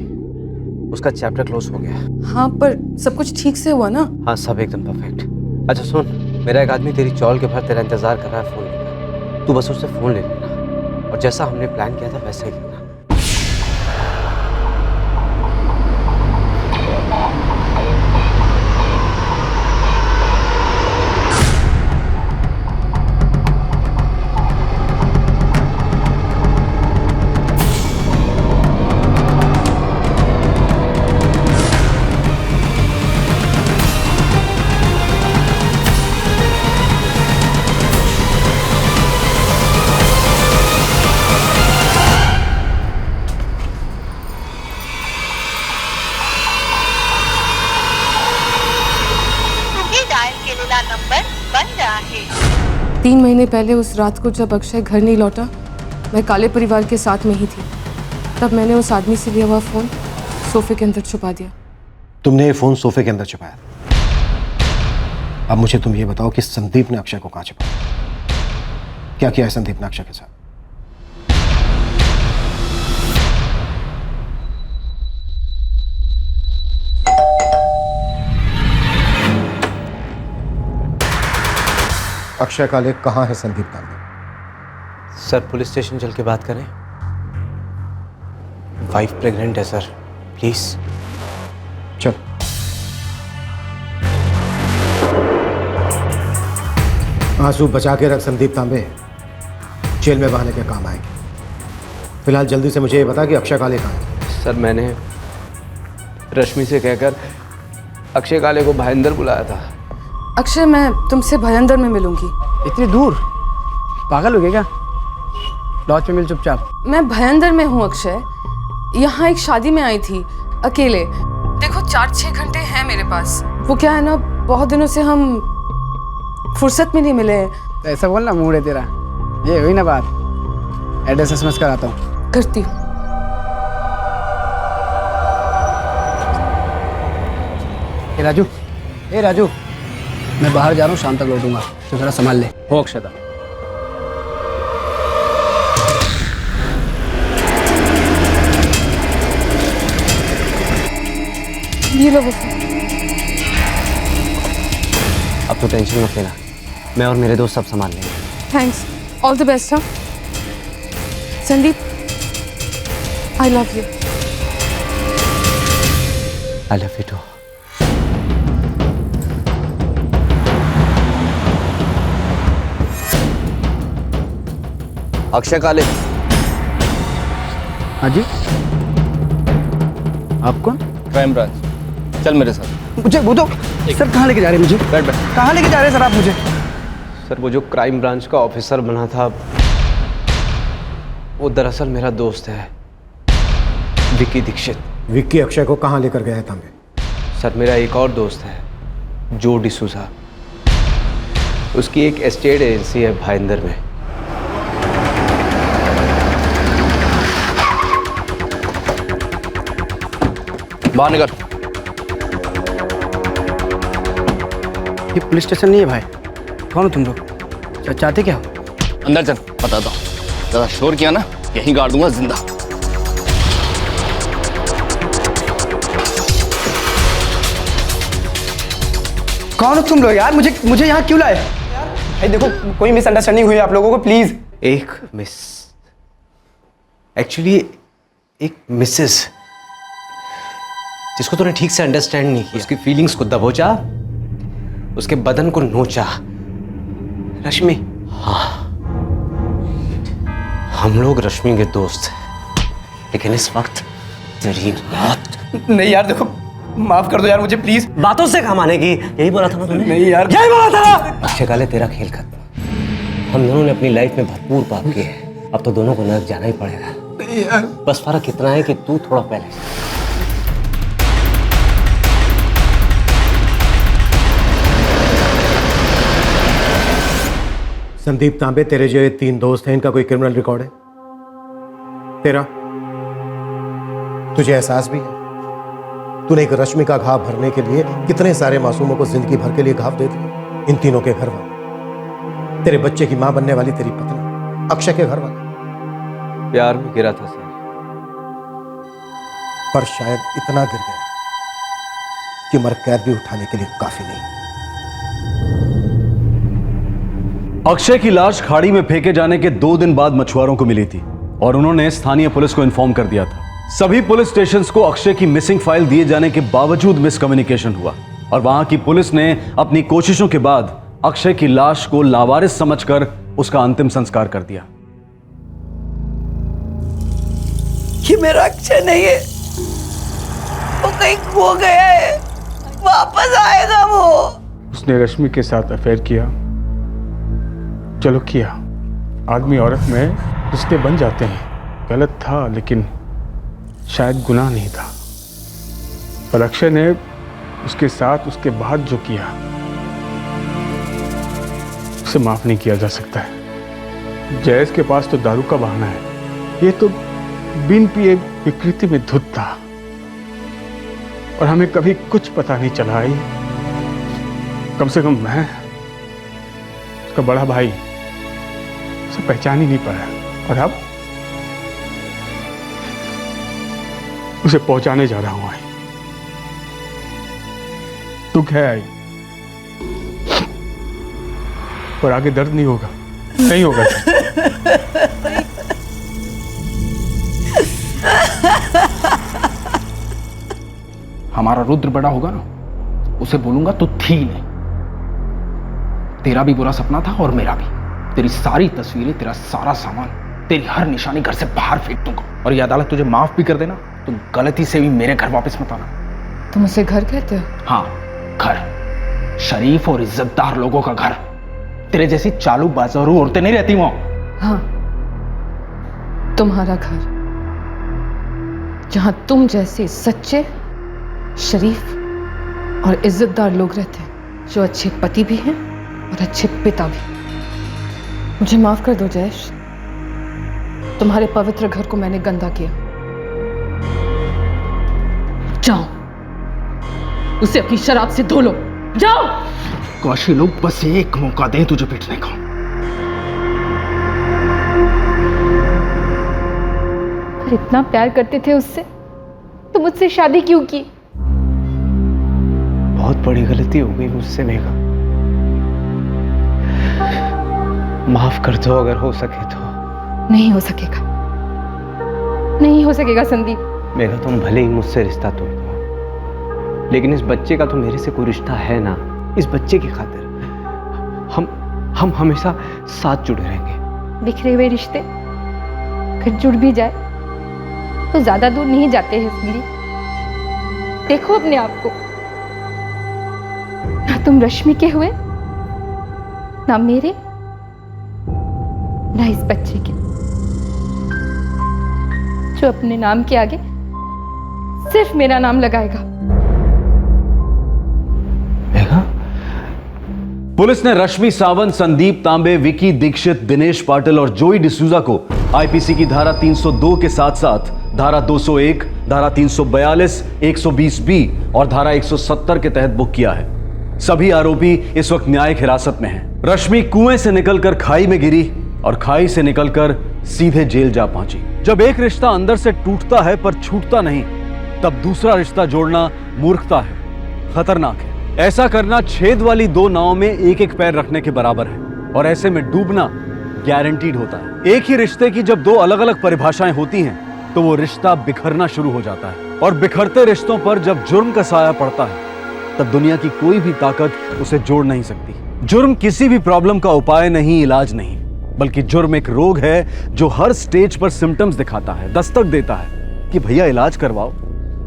उसका चैप्टर क्लोज हो गया। हाँ, पर सब कुछ ठीक से हुआ ना? हाँ, सब एकदम परफेक्ट। अच्छा सुन, मेरा एक आदमी तेरी चौल के भर तेरा इंतजार कर रहा है फोन लेकर, तू बस उससे फोन ले लेना और जैसा हमने प्लान किया था वैसा ही लेना। 3 महीने पहले उस रात को जब अक्षय घर नहीं लौटा, मैं काले परिवार के साथ में ही थी। तब मैंने उस आदमी से लिया हुआ फ़ोन सोफे के अंदर छुपा दिया। तुमने ये फ़ोन सोफे के अंदर छुपाया? अब मुझे तुम ये बताओ कि संदीप ने अक्षय को कहाँ छुपाया? क्या किया है संदीप ने अक्षय के साथ? अक्षय काले कहाँ है संदीप तांबे? सर पुलिस स्टेशन चल के बात करें। वाइफ प्रेग्नेंट है सर, प्लीज। चल। आंसू बचा के रख संदीप तांबे, जेल में बहाने के काम आएगी। फिलहाल जल्दी से मुझे ये बता कि अक्षय काले कहाँ है? सर मैंने रश्मि से कहकर अक्षय काले को भाईंदर बुलाया था। अक्षय, मैं तुमसे भयंदर में मिलूंगी। इतनी दूर? पागल हो गए क्या? लॉज पे मिल चुपचाप। मैं भयंदर में हूँ अक्षय। यहाँ एक शादी में आई थी अकेले। देखो 4-6 घंटे हैं मेरे पास। वो क्या है ना, बहुत दिनों से हम फुर्सत में नहीं मिले हैं। तो ऐसा बोलना, मूड है तेरा। ये हुई ना बात। एड्रेस SMS कराता हूँ। करती हूँ। ए राजू, मैं बाहर जा रहा हूँ, शाम तक लौटूंगा, तो जरा संभाल ले। हो अक्षता। ये लो वो। अब तो टेंशन मत लेना, मैं और मेरे दोस्त सब संभाल लेंगे। Thanks, all the best. हाँ Sandeep, I love you. I love you too. Akshay Kale. हाँ जी, आप कौन? क्राइम ब्रांच, चल मेरे साथ। मुझे वो तो सर कहाँ लेके जा रहे हैं? मुझे बैठ बैठ। कहाँ लेके जा रहे हैं सर आप मुझे? सर वो जो क्राइम ब्रांच का ऑफिसर बना था, वो दरअसल मेरा दोस्त है, विक्की दीक्षित। विक्की अक्षय को कहाँ लेकर गया है तांबे? सर मेरा एक और दोस्त है, जो डिसूजा। उसकी एक एस्टेट एजेंसी है भाईंदर में। बाहर निकल। ये पुलिस स्टेशन नहीं है भाई। कौन हो तुम लोग? चाहते क्या हो? अंदर चल, बताता हूँ। ज़्यादा शोर किया ना, यहीं गाड़ दूंगा जिंदा। कौन हो तुम लोग यार? मुझे यहाँ क्यों लाए? भाई देखो, कोई मिसअंडरस्टैंडिंग हुई आप लोगों को, प्लीज। एक मिस, एक्चुअली एक मिसेस, जिसको तूने ठीक से अंडरस्टैंड नहीं किया। उसकी फीलिंग्स को दबोचा, उसके बदन को नोचा। रश्मि। हाँ, हम लोग रश्मि के दोस्त हैं, लेकिन इस वक्त तेरी बात। नहीं यार देखो, माफ कर दो यार मुझे प्लीज। बातों से काम आने की, यही बोला था ना तूने? नहीं यार, यही बोला था ना। अक्षय काले, तेरा खेल खत्म। हम दोनों ने अपनी लाइफ में भरपूर पाप किए हैं, अब तो दोनों को नरक जाना ही पड़ेगा। नहीं यार, बस फर्क इतना है कि तू थोड़ा पहले। संदीप तांबे, तेरे जो ये 3 दोस्त हैं, इनका कोई क्रिमिनल रिकॉर्ड है? तेरा? तुझे एहसास भी है? तूने एक रश्मि का घाव भरने के लिए कितने सारे मासूमों को जिंदगी भर के लिए घाव दे दिए। इन तीनों के घर वाले, तेरे बच्चे की मां बनने वाली तेरी पत्नी, अक्षय के घर वाले। प्यार में गिरा था सर, पर शायद इतना गिर गया कि मर कैद भी उठाने के लिए काफी नहीं। अक्षय की लाश खाड़ी में फेंके जाने के 2 दिन बाद मछुआरों को मिली थी और उन्होंने स्थानीय पुलिस को इन्फॉर्म कर दिया था। सभी पुलिस स्टेशंस को अक्षय की मिसिंग फाइल दिए जाने के बावजूद मिसकम्युनिकेशन हुआ और वहां की पुलिस ने अपनी कोशिशों के बाद अक्षय की लाश को लावारिस समझकर उसका अंतिम संस्कार कर दिया। ये मेरा अक्षय नहीं है, वो कहीं खो गया है, वापस आएगा वो। उसने रश्मि के साथ अफेयर किया। चलो किया, आदमी औरत में रिश्ते बन जाते हैं। गलत था, लेकिन शायद गुनाह नहीं था। पर अक्षय ने उसके साथ उसके बाद जो किया, उसे माफ नहीं किया जा सकता है। जयेश के पास तो दारू का बहाना है, ये तो बिन पिए विकृति में धुत था और हमें कभी कुछ पता नहीं चला। आई कम से कम मैं, उसका बड़ा भाई, उसे पहचान ही नहीं पाया और अब उसे पहुंचाने जा रहा हूं। आई दुख है आई, पर आगे दर्द नहीं होगा, नहीं होगा। हमारा रुद्र बड़ा होगा ना, उसे बोलूंगा तो थी नहीं। तेरा भी बुरा सपना था और मेरा भी। तेरी सारी तस्वीरें, तेरा सारा सामान, तेरी हर निशानी घर से बाहर फेंक दूंगा। और ये अदालत तुझे माफ भी कर देना, तुम गलती से भी मेरे घर वापस मत आना। तुम उसे घर कहते हो? हाँ, घर। शरीफ और इज्जतदार लोगों का घर। तेरे जैसी चालू बाजारू औरतें नहीं रहती वहां। हाँ, तुम्हारा घर, जहां तुम जैसे सच्चे, शरीफ और इज्जतदार लोग रहते हैं, जो अच्छे पति भी हैं और अच्छे पिता भी। मुझे माफ कर दो जयेश, तुम्हारे पवित्र घर को मैंने गंदा किया। जाओ, उसे अपनी शराब से धो लो, जाओ। काशी लोग बस एक मौका दे तुझे पीटने का। अगर इतना प्यार करते थे उससे तो मुझसे शादी क्यों की? बहुत बड़ी गलती हो गई मुझसे मेघा, माफ कर दो अगर हो सके तो। नहीं हो सकेगा, नहीं हो सकेगा संदीप। मेघा, तुम भले ही मुझसे रिश्ता तोड़ दो, लेकिन इस बच्चे का तो मेरे से कोई रिश्ता है ना। इस बच्चे की खातिर हम हमेशा साथ जुड़े रहेंगे। बिखरे हुए रिश्ते अगर जुड़ भी जाए तो ज्यादा दूर नहीं जाते हैं संदीप। देखो अपने आप को, ना तुम रश्मि के हुए, ना मेरे, ना इस बच्चे के, जो अपने नाम के आगे सिर्फ मेरा नाम लगाएगा। पुलिस ने रश्मि सावंत, संदीप तांबे, विकी दीक्षित, दिनेश पाटिल और जोई डिसूजा को आईपीसी की धारा 302 के साथ साथ धारा 201, धारा 342, 120B और धारा 170 के तहत बुक किया है। सभी आरोपी इस वक्त न्यायिक हिरासत में हैं। रश्मि कुएं से निकलकर खाई में गिरी और खाई से निकलकर सीधे जेल जा पहुंची। जब एक रिश्ता अंदर से टूटता है पर छूटता नहीं, तब दूसरा रिश्ता जोड़ना मूर्खता है, खतरनाक है। ऐसा करना छेद वाली दो नाव में एक एक पैर रखने के बराबर है और ऐसे में डूबना गारंटीड होता है। एक ही रिश्ते की जब दो अलग अलग परिभाषाएं होती हैं तो वो रिश्ता बिखरना शुरू हो जाता है और बिखरते रिश्तों पर जब जुर्म का साया पड़ता है तब दुनिया की कोई भी ताकत उसे जोड़ नहीं सकती। जुर्म किसी भी प्रॉब्लम का उपाय नहीं, इलाज नहीं, बल्कि जुर्म एक रोग है जो हर स्टेज पर सिम्टम्स दिखाता है, दस्तक देता है कि भैया इलाज करवाओ,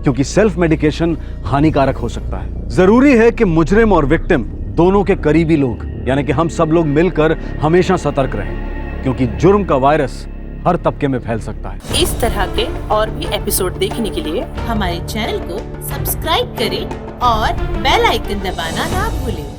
क्योंकि सेल्फ मेडिकेशन हानिकारक हो सकता है। जरूरी है कि मुजरिम और विक्टिम दोनों के करीबी लोग यानी कि हम सब लोग मिलकर हमेशा सतर्क रहें, क्योंकि जुर्म का वायरस हर तबके में फैल सकता है। इस तरह के और भी एपिसोड देखने के लिए हमारे चैनल को सब्सक्राइब करें और बेल आइकन दबाना ना भूलें।